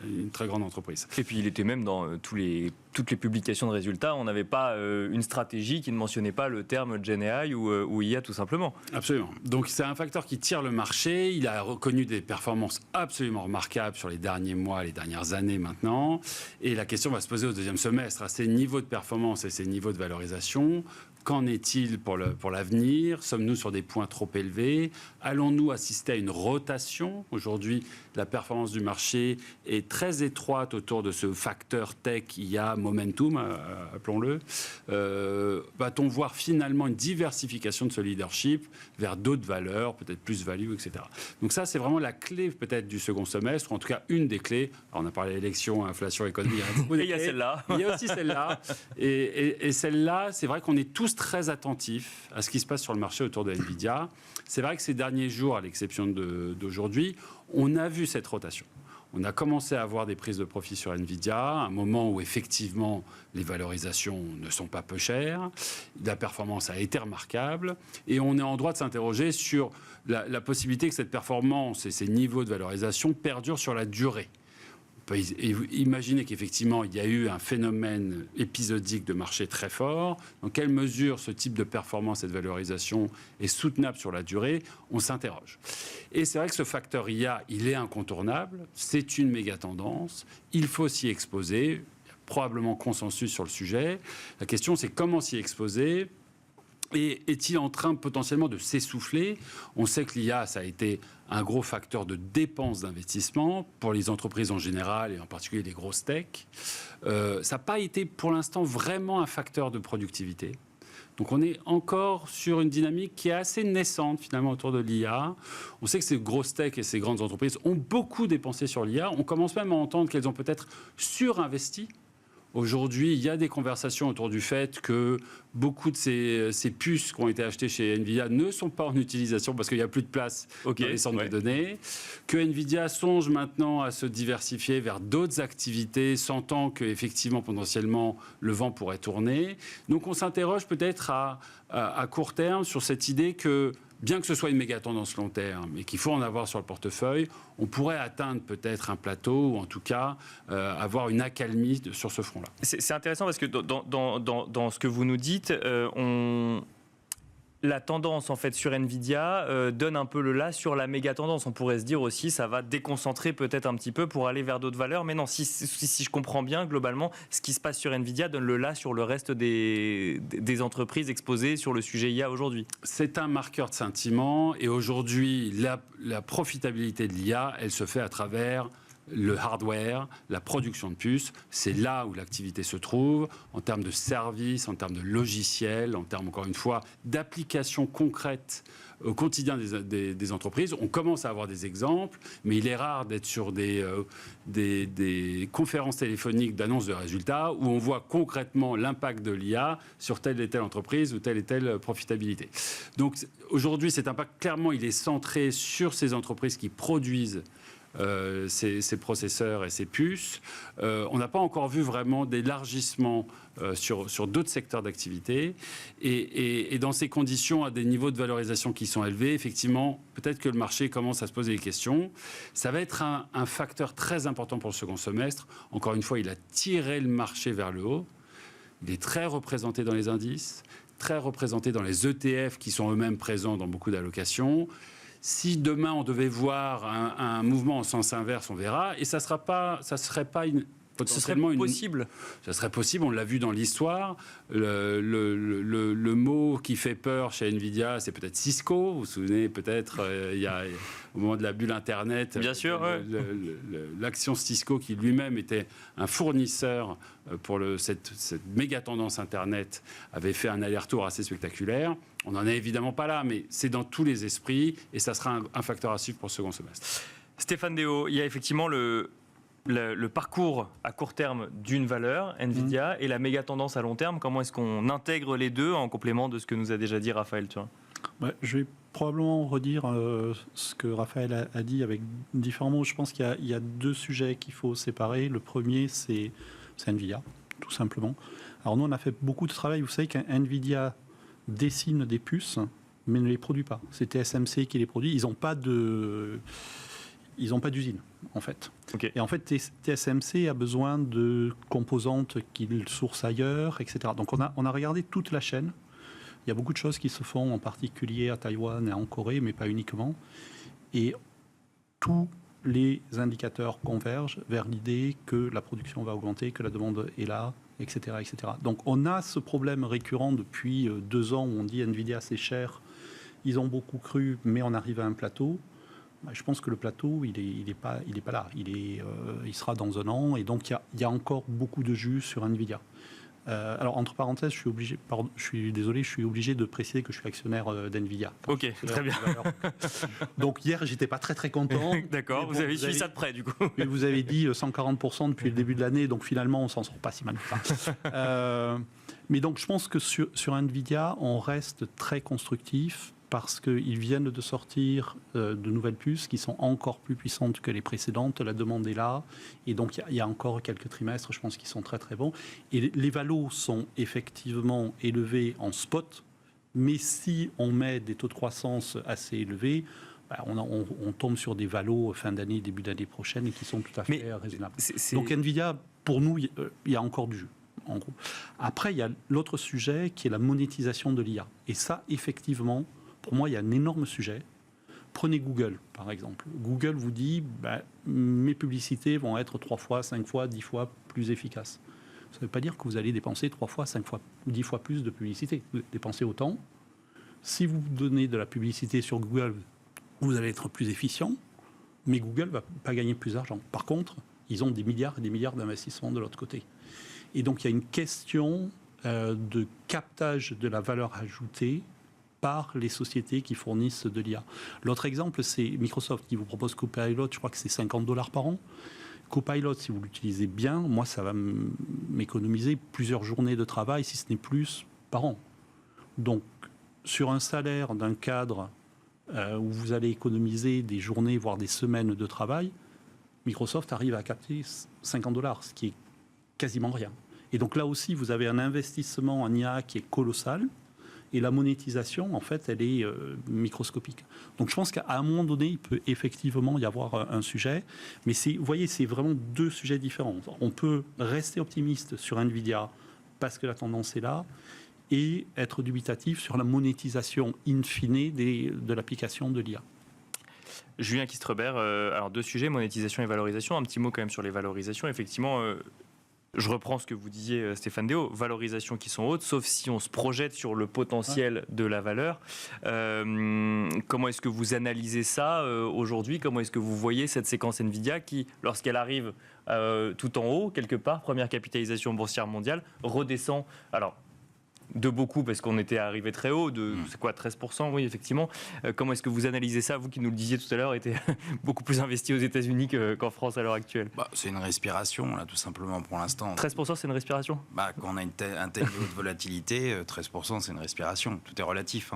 une très grande entreprise. Et puis il était même dans toutes les publications de résultats, on n'avait pas une stratégie qui ne mentionnait pas le terme GenAI ou IA tout simplement. Absolument. Donc c'est un facteur qui tire le marché. Il a reconnu des performances absolument remarquables sur les derniers mois, les dernières années maintenant. Et la question va se poser au deuxième semestre. À ces niveaux de performance et ces niveaux de valorisation, qu'en est-il pour l'avenir? Sommes-nous sur des points trop élevés? Allons-nous assister à une rotation? Aujourd'hui, la performance du marché est très étroite autour de ce facteur tech IA momentum, appelons-le. Va-t-on voir finalement une diversification de ce leadership vers d'autres valeurs, peut-être plus value, etc. Donc ça, c'est vraiment la clé peut-être du second semestre, ou en tout cas une des clés. Alors, on a parlé d'élections, inflation, économie. Et il y a celle-là. Il y a aussi celle-là. Et celle-là, c'est vrai qu'on est tous très attentifs à ce qui se passe sur le marché autour de Nvidia. C'est vrai que ces derniers jours, à l'exception d'aujourd'hui, on a vu cette rotation. On a commencé à avoir des prises de profit sur Nvidia, à un moment où effectivement les valorisations ne sont pas peu chères, la performance a été remarquable, et on est en droit de s'interroger sur la possibilité que cette performance et ces niveaux de valorisation perdurent sur la durée. On peut imaginer qu'effectivement, il y a eu un phénomène épisodique de marché très fort. Dans quelle mesure ce type de performance et de valorisation est soutenable sur la durée? On s'interroge. Et c'est vrai que ce facteur IA, il est incontournable. C'est une méga tendance. Il faut s'y exposer. Il y a probablement consensus sur le sujet. La question, c'est comment s'y exposer? Et est-il en train potentiellement de s'essouffler? On sait que l'IA, ça a été un gros facteur de dépenses d'investissement pour les entreprises en général et en particulier les grosses tech. Ça n'a pas été pour l'instant vraiment un facteur de productivité. Donc on est encore sur une dynamique qui est assez naissante finalement autour de l'IA. On sait que ces grosses tech et ces grandes entreprises ont beaucoup dépensé sur l'IA. On commence même à entendre qu'elles ont peut-être surinvesti. Aujourd'hui, il y a des conversations autour du fait que beaucoup de ces puces qui ont été achetées chez Nvidia ne sont pas en utilisation parce qu'il n'y a plus de place dans les centres de données. Que Nvidia songe maintenant à se diversifier vers d'autres activités, sentant qu'effectivement, potentiellement, le vent pourrait tourner. Donc on s'interroge peut-être à court terme sur cette idée que, bien que ce soit une méga tendance long terme et qu'il faut en avoir sur le portefeuille, on pourrait atteindre peut-être un plateau ou en tout cas avoir une accalmie sur ce front-là. C'est intéressant parce que dans ce que vous nous dites, la tendance en fait sur Nvidia donne un peu le là sur la méga tendance. On pourrait se dire aussi ça va déconcentrer peut-être un petit peu pour aller vers d'autres valeurs. Mais non, si je comprends bien, globalement, ce qui se passe sur Nvidia donne le là sur le reste des entreprises exposées sur le sujet IA aujourd'hui. C'est un marqueur de sentiment et aujourd'hui, la profitabilité de l'IA, elle se fait à travers le hardware, la production de puces, c'est là où l'activité se trouve, en termes de services, en termes de logiciels, en termes, encore une fois, d'applications concrètes au quotidien des entreprises. On commence à avoir des exemples, mais il est rare d'être sur des conférences téléphoniques d'annonce de résultats où on voit concrètement l'impact de l'IA sur telle et telle entreprise ou telle et telle profitabilité. Donc aujourd'hui, cet impact, clairement, il est centré sur ces entreprises qui produisent ces processeurs et ces puces. On n'a pas encore vu vraiment d'élargissement sur d'autres secteurs d'activité. Et dans ces conditions, à des niveaux de valorisation qui sont élevés, effectivement, peut-être que le marché commence à se poser des questions. Ça va être un facteur très important pour le second semestre. Encore une fois, il a tiré le marché vers le haut. Il est très représenté dans les indices, très représenté dans les ETF qui sont eux-mêmes présents dans beaucoup d'allocations. Si demain on devait voir un mouvement en sens inverse, on verra. Et ça serait pas potentiellement possible. Ça serait possible. On l'a vu dans l'histoire. Le mot qui fait peur chez Nvidia, c'est peut-être Cisco. Vous vous souvenez peut-être au moment de la bulle Internet. Bien sûr. L'action Cisco qui lui-même était un fournisseur pour cette méga tendance Internet avait fait un aller-retour assez spectaculaire. On n'en est évidemment pas là, mais c'est dans tous les esprits et ça sera un facteur à suivre pour le second semestre. Stéphane Déo, il y a effectivement le parcours à court terme d'une valeur, Nvidia, et la méga tendance à long terme. Comment est-ce qu'on intègre les deux en complément de ce que nous a déjà dit Raphaël Turin? Je vais probablement redire ce que Raphaël a dit avec différents mots. Je pense qu'il y a deux sujets qu'il faut séparer. Le premier, c'est Nvidia, tout simplement. Alors nous, on a fait beaucoup de travail. Vous savez qu'Nvidia dessine des puces, mais ne les produit pas. C'est TSMC qui les produit. Ils n'ont pas d'usine, en fait. Okay. Et en fait, TSMC a besoin de composantes qu'ils sourcent ailleurs, etc. Donc on a regardé toute la chaîne. Il y a beaucoup de choses qui se font, en particulier à Taïwan et en Corée, mais pas uniquement. Et tous les indicateurs convergent vers l'idée que la production va augmenter, que la demande est là, etc., etc. Donc on a ce problème récurrent depuis 2 ans où on dit Nvidia c'est cher, ils ont beaucoup cru, mais on arrive à un plateau. Je pense que le plateau, il est pas là. Il sera dans 1 an, et donc il y a encore beaucoup de jus sur Nvidia. Alors, entre parenthèses, je suis obligé de préciser que je suis actionnaire d'Nvidia. Ok, très bien. Donc hier, j'étais pas très content. D'accord, vous avez suivi ça de près, du coup. Mais vous avez dit 140% depuis le début de l'année, donc finalement, on s'en sort pas si mal que ça. Mais donc, je pense que sur Nvidia, on reste très constructif, parce qu'ils viennent de sortir de nouvelles puces qui sont encore plus puissantes que les précédentes. La demande est là. Et donc, il y a encore quelques trimestres, je pense, qui sont très, très bons. Et les valos sont effectivement élevés en spot. Mais si on met des taux de croissance assez élevés, on tombe sur des valos fin d'année, début d'année prochaine, et qui sont tout à fait raisonnables. Donc, Nvidia, pour nous, il y a encore du jus. En gros. Après, il y a l'autre sujet qui est la monétisation de l'IA. Et ça, effectivement, pour moi, il y a un énorme sujet. Prenez Google, par exemple. Google vous dit, mes publicités vont être 3 fois, 5 fois, 10 fois plus efficaces. Ça ne veut pas dire que vous allez dépenser 3 fois, 5 fois ou 10 fois plus de publicité. Vous dépensez autant. Si vous donnez de la publicité sur Google, vous allez être plus efficient, mais Google ne va pas gagner plus d'argent. Par contre, ils ont des milliards et des milliards d'investissements de l'autre côté. Et donc, il y a une question de captage de la valeur ajoutée par les sociétés qui fournissent de l'IA. L'autre exemple, c'est Microsoft qui vous propose Copilot, je crois que c'est $50 par an. Copilot, si vous l'utilisez bien, moi, ça va m'économiser plusieurs journées de travail, si ce n'est plus, par an. Donc, sur un salaire d'un cadre où vous allez économiser des journées, voire des semaines de travail, Microsoft arrive à capter $50, ce qui est quasiment rien. Et donc là aussi, vous avez un investissement en IA qui est colossal, et la monétisation, en fait, elle est microscopique. Donc je pense qu'à un moment donné, il peut effectivement y avoir un sujet, mais vous voyez, c'est vraiment 2 sujets différents. On peut rester optimiste sur Nvidia parce que la tendance est là, et être dubitatif sur la monétisation in fine de l'application de l'IA. Julien Kistrebert, alors 2 sujets, monétisation et valorisation. Un petit mot quand même sur les valorisations. Effectivement, je reprends ce que vous disiez, Stéphane Déo, valorisations qui sont hautes, sauf si on se projette sur le potentiel de la valeur. Comment est-ce que vous analysez ça aujourd'hui? Comment est-ce que vous voyez cette séquence Nvidia qui, lorsqu'elle arrive tout en haut, quelque part, première capitalisation boursière mondiale, redescend? Alors, de beaucoup, parce qu'on était arrivé très haut, c'est quoi, 13%, oui, effectivement. Comment est-ce que vous analysez ça, vous qui nous le disiez tout à l'heure, était beaucoup plus investi aux États-Unis qu'en France à l'heure actuelle? C'est une respiration, là, tout simplement, pour l'instant. 13%, c'est une respiration? Quand on a un tel niveau de volatilité, 13%, c'est une respiration. Tout est relatif.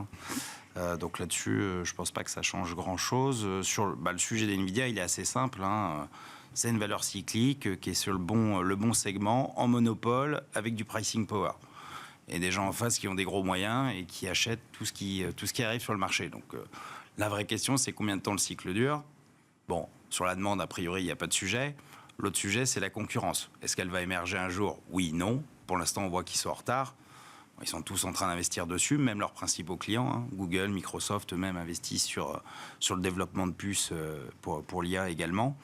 Donc là-dessus, je ne pense pas que ça change grand-chose. Sur le sujet d'NVIDIA, il est assez simple. C'est une valeur cyclique qui est sur le bon segment, en monopole, avec du pricing power. Et des gens en face qui ont des gros moyens et qui achètent tout ce qui arrive sur le marché. Donc la vraie question, c'est combien de temps le cycle dure. Bon, sur la demande, a priori, il n'y a pas de sujet. L'autre sujet, c'est la concurrence. Est-ce qu'elle va émerger un jour? Oui, non. Pour l'instant, on voit qu'ils sont en retard. Ils sont tous en train d'investir dessus, même leurs principaux clients. Google, Microsoft, eux-mêmes investissent sur le développement de puces pour l'IA également.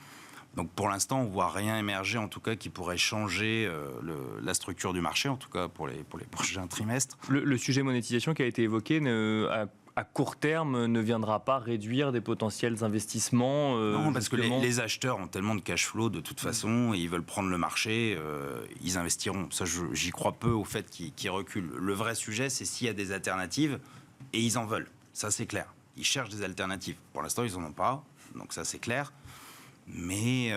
Donc pour l'instant, on ne voit rien émerger, en tout cas, qui pourrait changer la structure du marché, en tout cas pour les prochains trimestres. Le sujet monétisation qui a été évoqué à court terme ne viendra pas réduire des potentiels investissements Non, parce que les acheteurs ont tellement de cash flow de toute façon, et ils veulent prendre le marché, ils investiront. Ça, j'y crois peu au fait qu'ils reculent. Le vrai sujet, c'est s'il y a des alternatives, et ils en veulent. Ça, c'est clair. Ils cherchent des alternatives. Pour l'instant, ils n'en ont pas, donc ça, c'est clair. Mais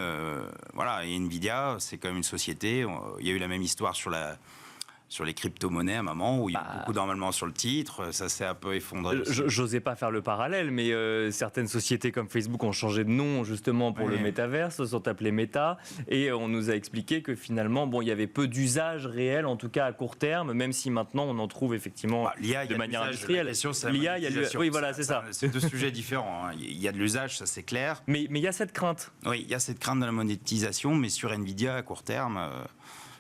voilà, et Nvidia, c'est quand même une société. Il y a eu la même histoire sur les crypto-monnaies à un moment où il y a eu beaucoup d'emballements sur le titre, ça s'est un peu effondré. J'osais pas faire le parallèle, mais certaines sociétés comme Facebook ont changé de nom justement pour le métaverse, se sont appelées Meta, et on nous a expliqué que finalement, bon, il y avait peu d'usage réel, en tout cas à court terme, même si maintenant on en trouve effectivement de manière industrielle. L'IA, il y a de oui, voilà, c'est ça. C'est deux sujets différents. Il y a de l'usage, ça c'est clair. Mais il y a cette crainte. Oui, il y a cette crainte de la monétisation, mais sur Nvidia à court terme.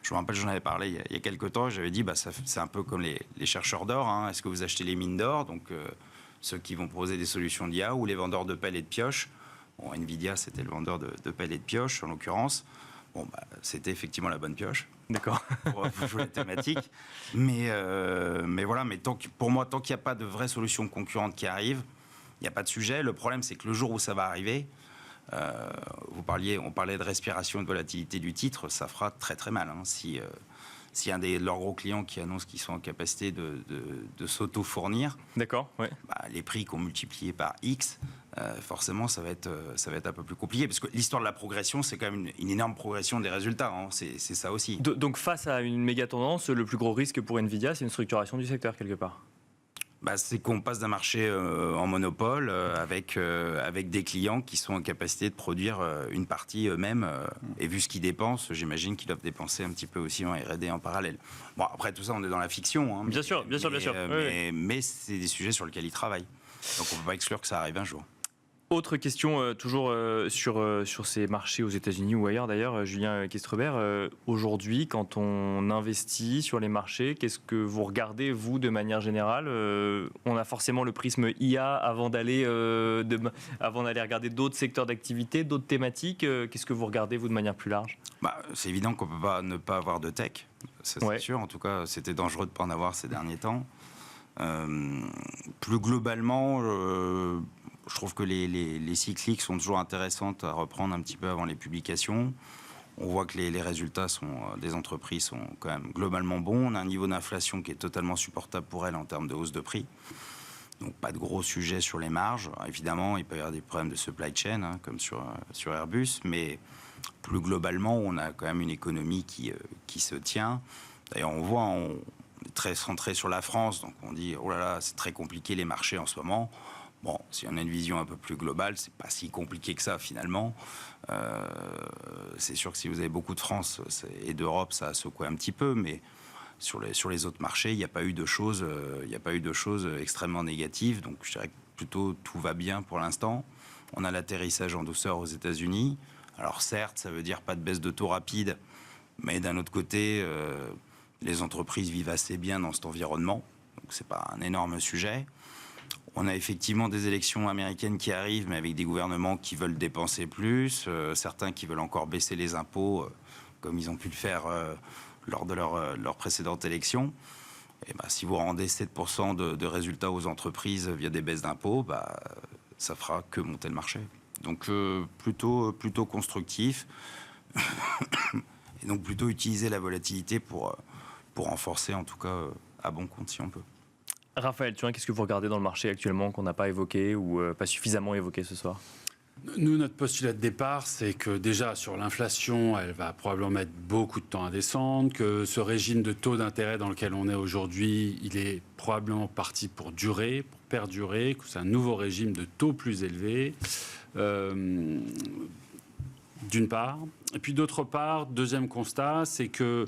Je me rappelle, j'en avais parlé il y a quelques temps, j'avais dit, c'est un peu comme les chercheurs d'or. Est-ce que vous achetez les mines d'or, donc ceux qui vont proposer des solutions d'IA, ou les vendeurs de pelles et de pioches? Bon, Nvidia, c'était le vendeur de pelles et de pioches, en l'occurrence. Bon, c'était effectivement la bonne pioche. D'accord. Pour jouer la thématique. Mais voilà, mais pour moi, tant qu'il n'y a pas de vraie solution concurrente qui arrive, il n'y a pas de sujet. Le problème, c'est que le jour où ça va arriver, on parlait de respiration et de volatilité du titre, ça fera très très mal. Si un de leurs gros clients qui annonce qu'ils sont en capacité de s'auto-fournir, d'accord, ouais. Les prix qu'on multiplie par X, forcément ça va être un peu plus compliqué, parce que l'histoire de la progression, c'est quand même une énorme progression des résultats, c'est ça aussi. Donc face à une méga tendance, le plus gros risque pour Nvidia, c'est une structuration du secteur quelque part. C'est qu'on passe d'un marché en monopole avec des clients qui sont en capacité de produire une partie eux-mêmes. Et vu ce qu'ils dépensent, j'imagine qu'ils doivent dépenser un petit peu aussi en R&D en parallèle. Bon, après tout ça, on est dans la fiction. Bien sûr. Mais c'est des sujets sur lesquels ils travaillent. Donc on ne peut pas exclure que ça arrive un jour. Autre question, toujours sur ces marchés aux États-Unis ou ailleurs d'ailleurs, Julien Kestrebert. Aujourd'hui, quand on investit sur les marchés, qu'est-ce que vous regardez, vous, de manière générale? On a forcément le prisme IA avant d'aller regarder d'autres secteurs d'activité, d'autres thématiques. Qu'est-ce que vous regardez, vous, de manière plus large? C'est évident qu'on ne peut pas ne pas avoir de tech, ça, c'est sûr. En tout cas, c'était dangereux de ne pas en avoir ces derniers temps. Plus globalement, je trouve que les cycliques sont toujours intéressantes à reprendre un petit peu avant les publications. On voit que les résultats des entreprises sont quand même globalement bons. On a un niveau d'inflation qui est totalement supportable pour elles en termes de hausse de prix. Donc pas de gros sujets sur les marges. Alors, évidemment, il peut y avoir des problèmes de supply chain, comme sur Airbus, mais plus globalement, on a quand même une économie qui se tient. D'ailleurs, on voit, on est très centré sur la France, donc on dit, oh là là, c'est très compliqué les marchés en ce moment. Bon, si on a une vision un peu plus globale, c'est pas si compliqué que ça finalement. C'est sûr que si vous avez beaucoup de France et d'Europe, ça a secoué un petit peu, mais sur les autres marchés, il n'y a pas eu de choses, extrêmement négatives. Donc je dirais que plutôt tout va bien pour l'instant. On a l'atterrissage en douceur aux États-Unis. Alors certes, ça veut dire pas de baisse de taux rapide, mais d'un autre côté, les entreprises vivent assez bien dans cet environnement. Donc c'est pas un énorme sujet. On a effectivement des élections américaines qui arrivent, mais avec des gouvernements qui veulent dépenser plus, certains qui veulent encore baisser les impôts, comme ils ont pu le faire lors de leur précédente élection. Et si vous rendez 7% de résultats aux entreprises via des baisses d'impôts, ça fera que monter le marché. Donc plutôt constructif. Et donc plutôt utiliser la volatilité pour renforcer, en tout cas, à bon compte si on peut. Raphaël Turin, qu'est-ce que vous regardez dans le marché actuellement qu'on n'a pas évoqué ou pas suffisamment évoqué ce soir? Nous, notre postulat de départ, c'est que déjà sur l'inflation, elle va probablement mettre beaucoup de temps à descendre, que ce régime de taux d'intérêt dans lequel on est aujourd'hui, il est probablement parti pour durer, pour perdurer, que c'est un nouveau régime de taux plus élevé, d'une part. Et puis d'autre part, deuxième constat, c'est que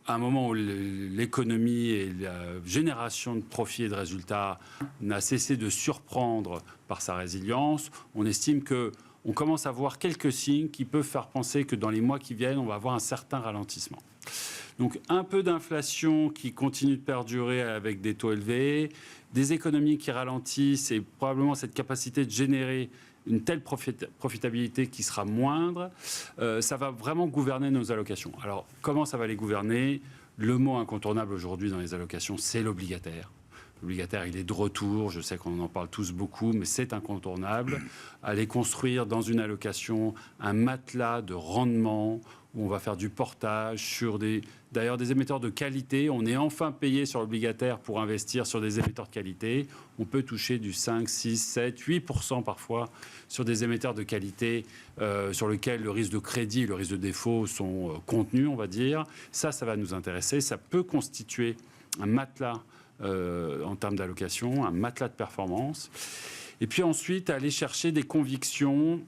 à un moment où l'économie et la génération de profits et de résultats n'a cessé de surprendre par sa résilience, on estime qu'on commence à voir quelques signes qui peuvent faire penser que dans les mois qui viennent, on va avoir un certain ralentissement. Donc un peu d'inflation qui continue de perdurer avec des taux élevés, des économies qui ralentissent et probablement cette capacité de générer une telle profitabilité qui sera moindre, ça va vraiment gouverner nos allocations. Alors, comment ça va les gouverner? Le mot incontournable aujourd'hui dans les allocations, c'est l'obligataire. L'obligataire, il est de retour, je sais qu'on en parle tous beaucoup, mais c'est incontournable. Aller construire dans une allocation un matelas de rendement où on va faire du portage sur d'ailleurs des émetteurs de qualité. On est enfin payé sur l'obligataire pour investir sur des émetteurs de qualité. On peut toucher du 5, 6, 7, 8% parfois sur des émetteurs de qualité sur lesquels le risque de crédit et le risque de défaut sont contenus, on va dire. Ça va nous intéresser. Ça peut constituer un matelas en termes d'allocation, un matelas de performance. Et puis ensuite, aller chercher des convictions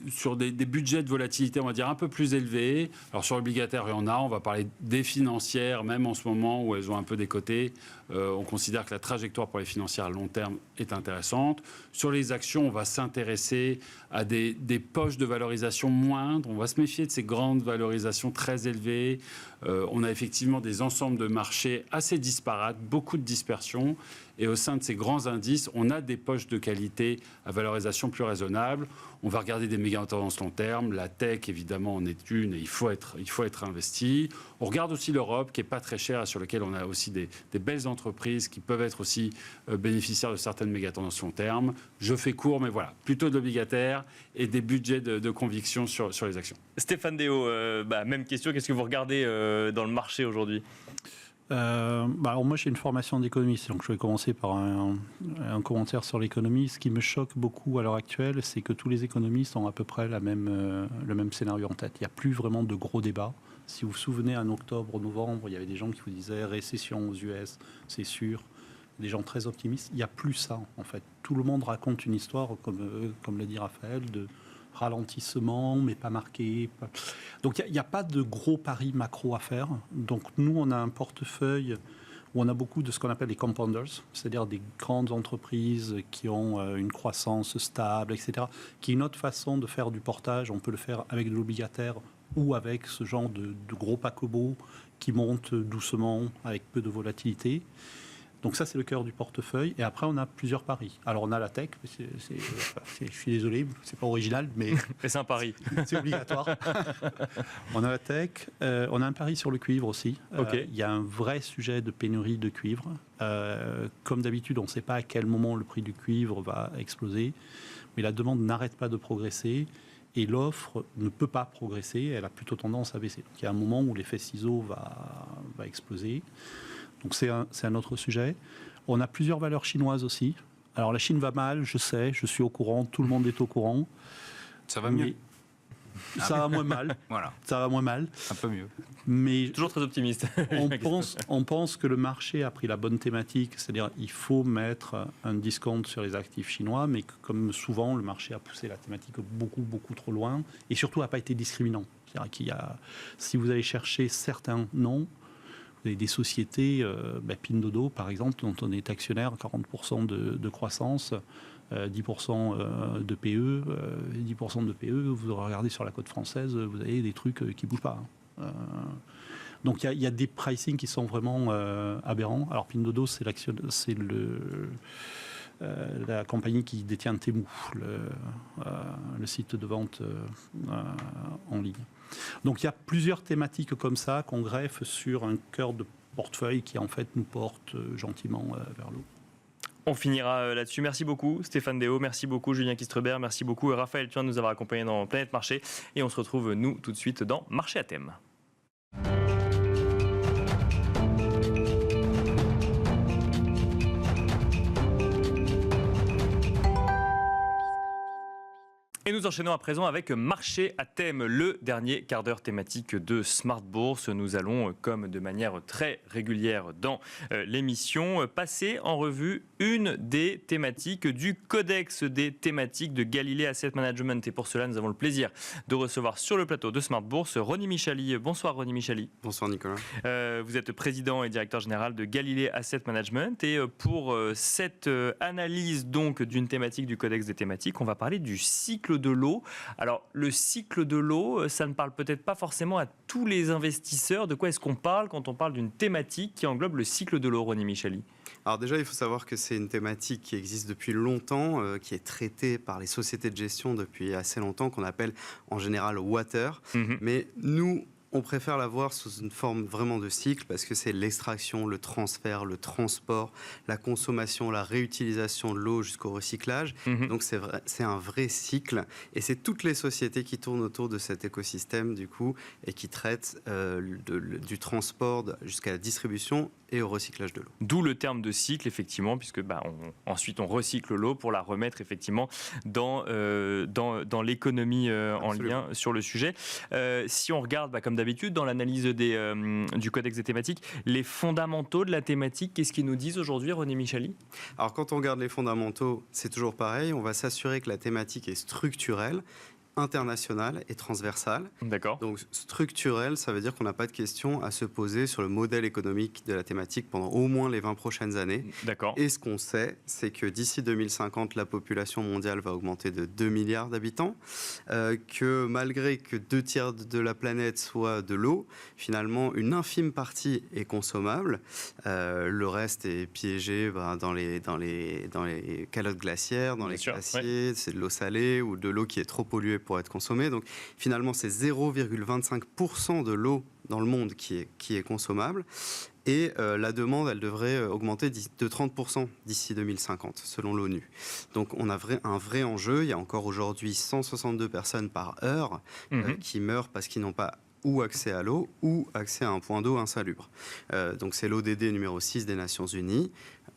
sur des budgets de volatilité, on va dire, un peu plus élevés. Alors sur l'obligataire, il y en a. On va parler des financières, même en ce moment où elles ont un peu décoté. On considère que la trajectoire pour les financières à long terme est intéressante. Sur les actions, on va s'intéresser à des poches de valorisation moindres. On va se méfier de ces grandes valorisations très élevées. On a effectivement des ensembles de marchés assez disparates, beaucoup de dispersion. Et au sein de ces grands indices, on a des poches de qualité à valorisation plus raisonnable. On va regarder des méga tendances long terme. La tech, évidemment, en est une et il faut être investi. On regarde aussi l'Europe, qui n'est pas très chère et sur laquelle on a aussi des belles entreprises qui peuvent être aussi bénéficiaires de certaines méga tendances long terme. Je fais court, mais voilà, plutôt de l'obligataire et des budgets de conviction sur les actions. Stéphane Déo, même question. Qu'est-ce que vous regardez dans le marché aujourd'hui ? Alors moi j'ai une formation d'économiste, donc je vais commencer par un commentaire sur l'économie. Ce qui me choque beaucoup à l'heure actuelle, c'est que tous les économistes ont à peu près le même scénario en tête. Il n'y a plus vraiment de gros débats. Si vous vous souvenez, en octobre, novembre, il y avait des gens qui vous disaient récession aux US, c'est sûr. Des gens très optimistes. Il n'y a plus ça en fait. Tout le monde raconte une histoire, comme l'a dit Raphaël, de ralentissement, mais pas marqué. Donc il n'y a pas de gros paris macro à faire. Donc nous, on a un portefeuille où on a beaucoup de ce qu'on appelle les compounders, c'est-à-dire des grandes entreprises qui ont une croissance stable, etc., qui est une autre façon de faire du portage. On peut le faire avec de l'obligataire ou avec ce genre de gros paquebots qui montent doucement avec peu de volatilité. Donc ça, c'est le cœur du portefeuille. Et après, on a plusieurs paris. Alors, on a la tech. Je suis désolé, c'est pas original, mais c'est un pari. C'est obligatoire. On a la tech. On a un pari sur le cuivre aussi. Okay. Il y a un vrai sujet de pénurie de cuivre. Comme d'habitude, on ne sait pas à quel moment le prix du cuivre va exploser. Mais la demande n'arrête pas de progresser. Et l'offre ne peut pas progresser. Elle a plutôt tendance à baisser. Donc, il y a un moment où l'effet ciseau va exploser. Donc c'est un autre sujet. On a plusieurs valeurs chinoises aussi. Alors la Chine va mal, je sais, je suis au courant, tout le monde est au courant. Ça va mieux. Ça va moins mal. Voilà. Ça va moins mal. Un peu mieux. Mais toujours très optimiste. on pense que le marché a pris la bonne thématique, c'est-à-dire il faut mettre un discount sur les actifs chinois, mais que, comme souvent, le marché a poussé la thématique beaucoup trop loin et surtout n'a pas été discriminant. C'est-à-dire si vous allez chercher certains noms, vous avez des sociétés, Pinduoduo par exemple, dont on est actionnaire, 40% de croissance, 10% de PE, 10% de PE, vous regardez sur la côte française, vous avez des trucs qui ne bougent pas. Donc il y a des pricing qui sont vraiment aberrants. Alors Pinduoduo, c'est la compagnie qui détient Temu, le site de vente en ligne. Donc il y a plusieurs thématiques comme ça qu'on greffe sur un cœur de portefeuille qui en fait nous porte gentiment vers l'eau. On finira là-dessus. Merci beaucoup Stéphane Déo, merci beaucoup Julien Kistrebert, merci beaucoup Raphaël Thuin de nous avoir accompagnés dans Planète Marché. Et on se retrouve nous tout de suite dans Marché à thème. Et nous enchaînons à présent avec Marché à thème, le dernier quart d'heure thématique de Smart Bourse. Nous allons, comme de manière très régulière dans l'émission, passer en revue une des thématiques du codex des thématiques de Galilée Asset Management. Et pour cela, nous avons le plaisir de recevoir sur le plateau de Smart Bourse Ronnie Michali. Bonsoir Ronnie Michali. Bonsoir Nicolas. Vous êtes président et directeur général de Galilée Asset Management. Et pour cette analyse donc d'une thématique du codex des thématiques, on va parler du cycle de l'eau. Alors, le cycle de l'eau, ça ne parle peut-être pas forcément à tous les investisseurs. De quoi est-ce qu'on parle quand on parle d'une thématique qui englobe le cycle de l'eau, Ronnie Michali ? Alors déjà, il faut savoir que c'est une thématique qui existe depuis longtemps, qui est traitée par les sociétés de gestion depuis assez longtemps, qu'on appelle en général water. Mais nous, on préfère la voir sous une forme vraiment de cycle parce que c'est l'extraction, le transfert, le transport, la consommation, la réutilisation de l'eau jusqu'au recyclage. Donc c'est un vrai cycle et c'est toutes les sociétés qui tournent autour de cet écosystème du coup et qui traitent du transport jusqu'à la distribution et au recyclage de l'eau. D'où le terme de cycle, effectivement, puisque ensuite on recycle l'eau pour la remettre effectivement dans l'économie en lien sur le sujet. Si on regarde, comme d'habitude, dans l'analyse du codex des thématiques, les fondamentaux de la thématique, qu'est-ce qu'ils nous disent aujourd'hui, René Michali ? Alors quand on regarde les fondamentaux, c'est toujours pareil, on va s'assurer que la thématique est structurelle, internationale et transversale. D'accord. Donc structurelle, ça veut dire qu'on n'a pas de questions à se poser sur le modèle économique de la thématique pendant au moins les 20 prochaines années. D'accord. Et ce qu'on sait, c'est que d'ici 2050, la population mondiale va augmenter de 2 milliards d'habitants, que malgré que 2 tiers de la planète soit de l'eau, finalement une infime partie est consommable. Le reste est piégé dans les calottes glaciaires, dans les glaciers, c'est de l'eau salée ou de l'eau qui est trop polluée pour être consommée. Donc finalement, c'est 0,25% de l'eau dans le monde qui est consommable. Et la demande, elle devrait augmenter de 30% d'ici 2050, selon l'ONU. Donc on a un vrai enjeu. Il y a encore aujourd'hui 162 personnes par heure qui meurent parce qu'ils n'ont pas ou accès à l'eau ou accès à un point d'eau insalubre. Donc c'est l'ODD numéro 6 des Nations Unies.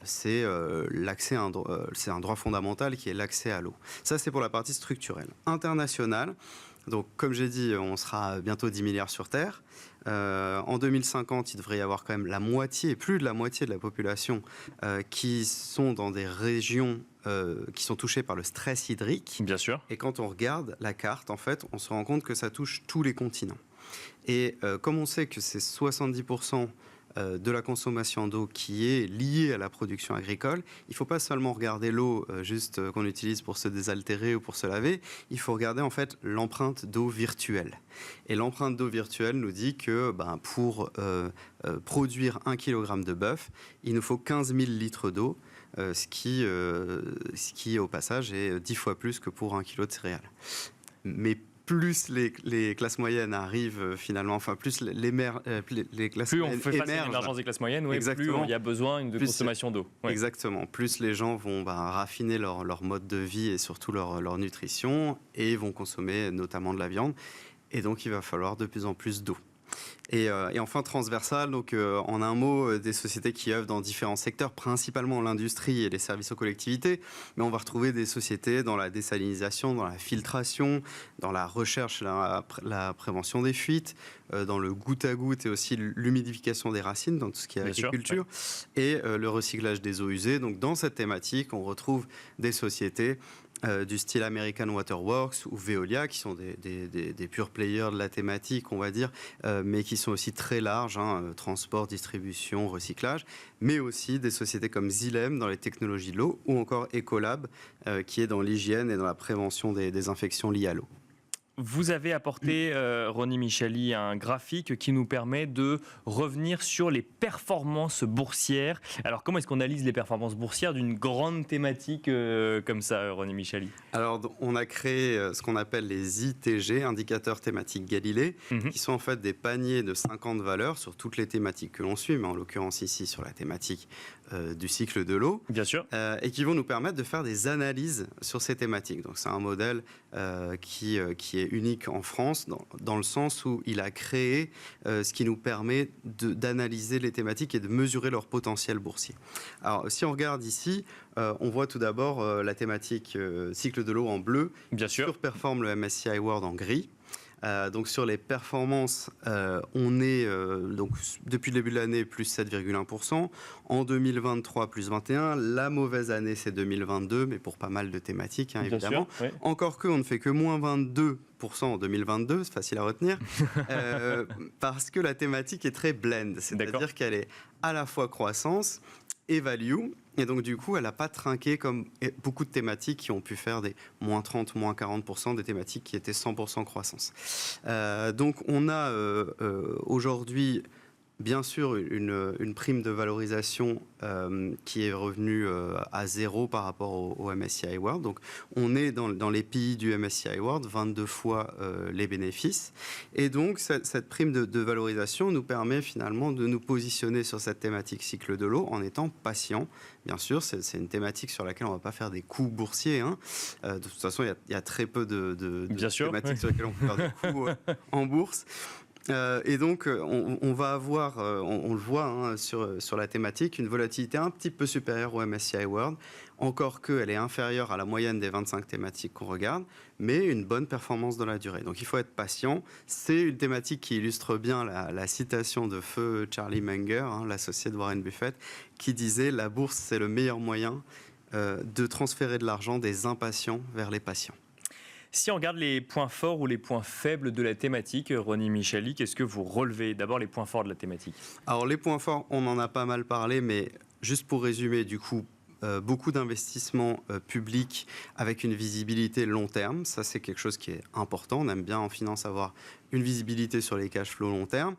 C'est un droit fondamental qui est l'accès à l'eau. Ça, c'est pour la partie structurelle. Internationale, donc comme j'ai dit, on sera bientôt 10 milliards sur Terre. En 2050, il devrait y avoir quand même plus de la moitié de la population qui sont dans des régions qui sont touchées par le stress hydrique. Bien sûr. Et quand on regarde la carte, en fait, on se rend compte que ça touche tous les continents. Et comme on sait que c'est 70% de la consommation d'eau qui est liée à la production agricole, il ne faut pas seulement regarder l'eau juste qu'on utilise pour se désaltérer ou pour se laver, il faut regarder en fait l'empreinte d'eau virtuelle. Et l'empreinte d'eau virtuelle nous dit que pour produire 1 kg de bœuf, il nous faut 15 000 litres d'eau, ce qui au passage est 10 fois plus que pour 1 kg de céréales. Mais plus les classes moyennes arrivent finalement, enfin plus les classes plus moyennes on fait face à l'émergence des classes moyennes, plus il y a besoin de consommation d'eau. Ouais. Exactement. Plus les gens vont raffiner leur mode de vie et surtout leur nutrition et vont consommer notamment de la viande. Et donc il va falloir de plus en plus d'eau. Et enfin transversal, donc en un mot, des sociétés qui œuvrent dans différents secteurs, principalement l'industrie et les services aux collectivités, mais on va retrouver des sociétés dans la désalinisation, dans la filtration, dans la recherche, la prévention des fuites, dans le goutte à goutte et aussi l'humidification des racines, dans tout ce qui est agriculture, et le recyclage des eaux usées. Donc dans cette thématique, on retrouve des sociétés du style American Water Works ou Veolia, qui sont des pure players de la thématique, on va dire, mais qui sont aussi très larges, transport, distribution, recyclage, mais aussi des sociétés comme Xylem dans les technologies de l'eau, ou encore Ecolab, qui est dans l'hygiène et dans la prévention des infections liées à l'eau. Vous avez apporté, René Michali, un graphique qui nous permet de revenir sur les performances boursières. Alors, comment est-ce qu'on analyse les performances boursières d'une grande thématique comme ça, René Michali ? Alors, on a créé ce qu'on appelle les ITG, indicateurs thématiques Galilée, qui sont en fait des paniers de 50 valeurs sur toutes les thématiques que l'on suit, mais en l'occurrence ici sur la thématique du cycle de l'eau. Bien sûr. Et qui vont nous permettre de faire des analyses sur ces thématiques. Donc, c'est un modèle qui est unique en France, dans le sens où il a créé ce qui nous permet d'analyser les thématiques et de mesurer leur potentiel boursier. Alors, si on regarde ici, on voit tout d'abord la thématique cycle de l'eau en bleu, bien sûr, surperforme le MSCI World en gris. Donc sur les performances, on est donc depuis le début de l'année plus 7,1%. En 2023 plus 21%. La mauvaise année c'est 2022, mais pour pas mal de thématiques évidemment. Sûr, oui. Encore qu'on ne fait que moins 22% en 2022, c'est facile à retenir, parce que la thématique est très blend, c'est-à-dire qu'elle est à la fois croissance et value. Et donc, du coup, elle n'a pas trinqué comme beaucoup de thématiques qui ont pu faire des moins 30, moins 40%, des thématiques qui étaient 100% croissance. Donc, on a aujourd'hui Bien sûr, une prime de valorisation qui est revenue à zéro par rapport au MSCI World. Donc, on est dans les pays du MSCI World, 22 fois les bénéfices. Et donc, cette prime de valorisation nous permet finalement de nous positionner sur cette thématique cycle de l'eau en étant patient. Bien sûr, c'est une thématique sur laquelle on ne va pas faire des coups boursiers. Hein. De toute façon, il y a très peu de thématiques sur lesquelles on peut faire des coups en bourse. Et donc, on va avoir, on le voit hein, sur la thématique, une volatilité un petit peu supérieure au MSCI World, encore qu'elle est inférieure à la moyenne des 25 thématiques qu'on regarde, mais une bonne performance dans la durée. Donc, il faut être patient. C'est une thématique qui illustre bien la citation de feu Charlie Munger, hein, l'associé de Warren Buffett, qui disait « La bourse, c'est le meilleur moyen de transférer de l'argent des impatients vers les patients ». Si on regarde les points forts ou les points faibles de la thématique, Ronnie Michali, qu'est-ce que vous relevez? D'abord les points forts de la thématique. Alors les points forts, on en a pas mal parlé, mais juste pour résumer, du coup, beaucoup d'investissements publics avec une visibilité long terme. Ça, c'est quelque chose qui est important. On aime bien en finance avoir une visibilité sur les cash flows long terme.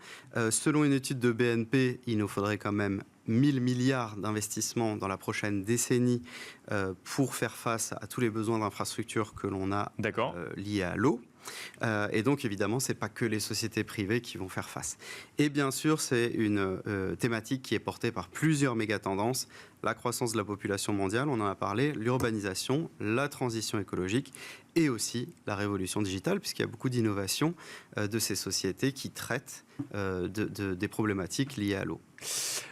Selon une étude de BNP, il nous faudrait quand même 1000 milliards d'investissements dans la prochaine décennie pour faire face à tous les besoins d'infrastructures que l'on a liés à l'eau. Et donc, évidemment, ce n'est pas que les sociétés privées qui vont faire face. Et bien sûr, c'est une thématique qui est portée par plusieurs méga-tendances. La croissance de la population mondiale, on en a parlé, l'urbanisation, la transition écologique et aussi la révolution digitale, puisqu'il y a beaucoup d'innovations de ces sociétés qui traitent des problématiques liées à l'eau.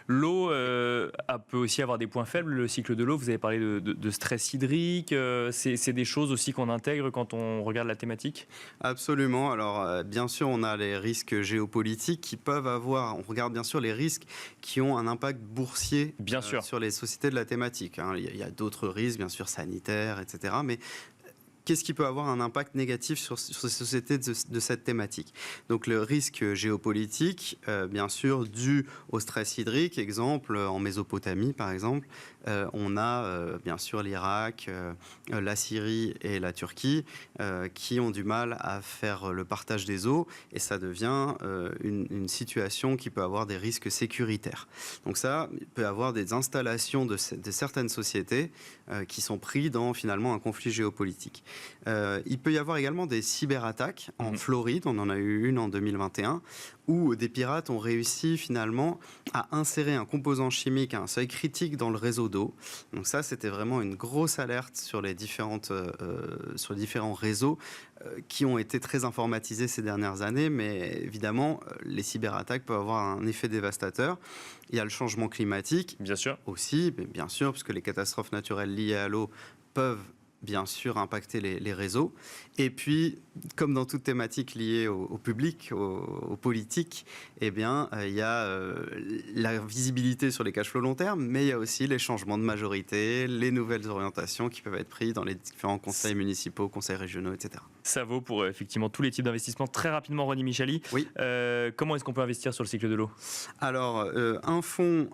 L'eau peut aussi avoir des points faibles, le cycle de l'eau. Vous avez parlé de stress hydrique. C'est des choses aussi qu'on intègre quand on regarde la thématique? Absolument. Alors, bien sûr, on a les risques géopolitiques qui peuvent avoir... On regarde bien sûr les risques qui ont un impact boursier sur les sociétés de la thématique. Hein. Il y a d'autres risques, bien sûr, sanitaires, etc. Mais qu'est-ce qui peut avoir un impact négatif sur ces sociétés de cette thématique? Donc le risque géopolitique, bien sûr, dû au stress hydrique, exemple en Mésopotamie par exemple, on a bien sûr l'Irak, la Syrie et la Turquie qui ont du mal à faire le partage des eaux et ça devient une situation qui peut avoir des risques sécuritaires. Donc ça peut avoir des installations de certaines sociétés qui sont pris dans finalement un conflit géopolitique. Il peut y avoir également des cyberattaques en Floride, on en a eu une en 2021, où des pirates ont réussi finalement à insérer un composant chimique à un seuil critique dans le réseau d'eau. Donc ça, c'était vraiment une grosse alerte sur les différents réseaux qui ont été très informatisés ces dernières années, mais évidemment, les cyberattaques peuvent avoir un effet dévastateur. Il y a le changement climatique, bien sûr. Aussi, bien sûr, parce que les catastrophes naturelles liées à l'eau peuvent bien sûr impacter les réseaux. Et puis, comme dans toute thématique liée au public, aux politiques, eh bien, il y a la visibilité sur les cash flows long terme, mais il y a aussi les changements de majorité, les nouvelles orientations qui peuvent être prises dans les différents conseils municipaux, conseils régionaux, etc. Ça vaut pour effectivement tous les types d'investissements. Très rapidement, Ronnie Michali, oui. Comment est-ce qu'on peut investir sur le cycle de l'eau? Alors, un fonds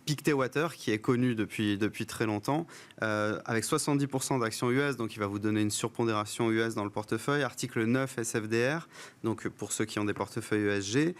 Pictet Water, qui est connu depuis très longtemps, avec 70% d'actions US, donc il va vous donner une surpondération US dans le portefeuille, article 9 SFDR, donc pour ceux qui ont des portefeuilles ESG,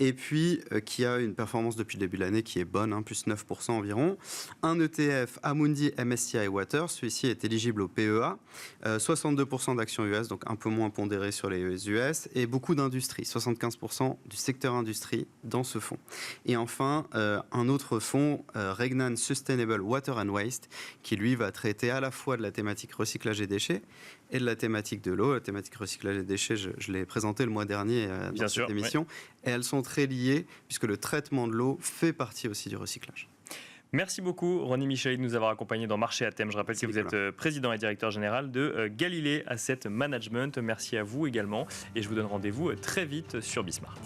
et puis qui a une performance depuis le début de l'année qui est bonne, hein, plus 9% environ. Un ETF Amundi MSCI Water, celui-ci est éligible au PEA, 62% d'actions US, donc un peu moins pondéré sur les US, et beaucoup d'industrie, 75% du secteur industrie dans ce fonds. Et enfin, un autre fonds, Regnan Sustainable Water and Waste, qui lui va traiter à la fois de la thématique recyclage et déchets et de la thématique de l'eau. La thématique recyclage et déchets, je l'ai présenté le mois dernier dans cette émission. Et elles sont très liées, puisque le traitement de l'eau fait partie aussi du recyclage. Merci beaucoup, Ronnie Michali, de nous avoir accompagnés dans Marché à thème. Je rappelle que vous êtes président et directeur général de Galilée Asset Management. Merci à vous également. Et je vous donne rendez-vous très vite sur Bismart.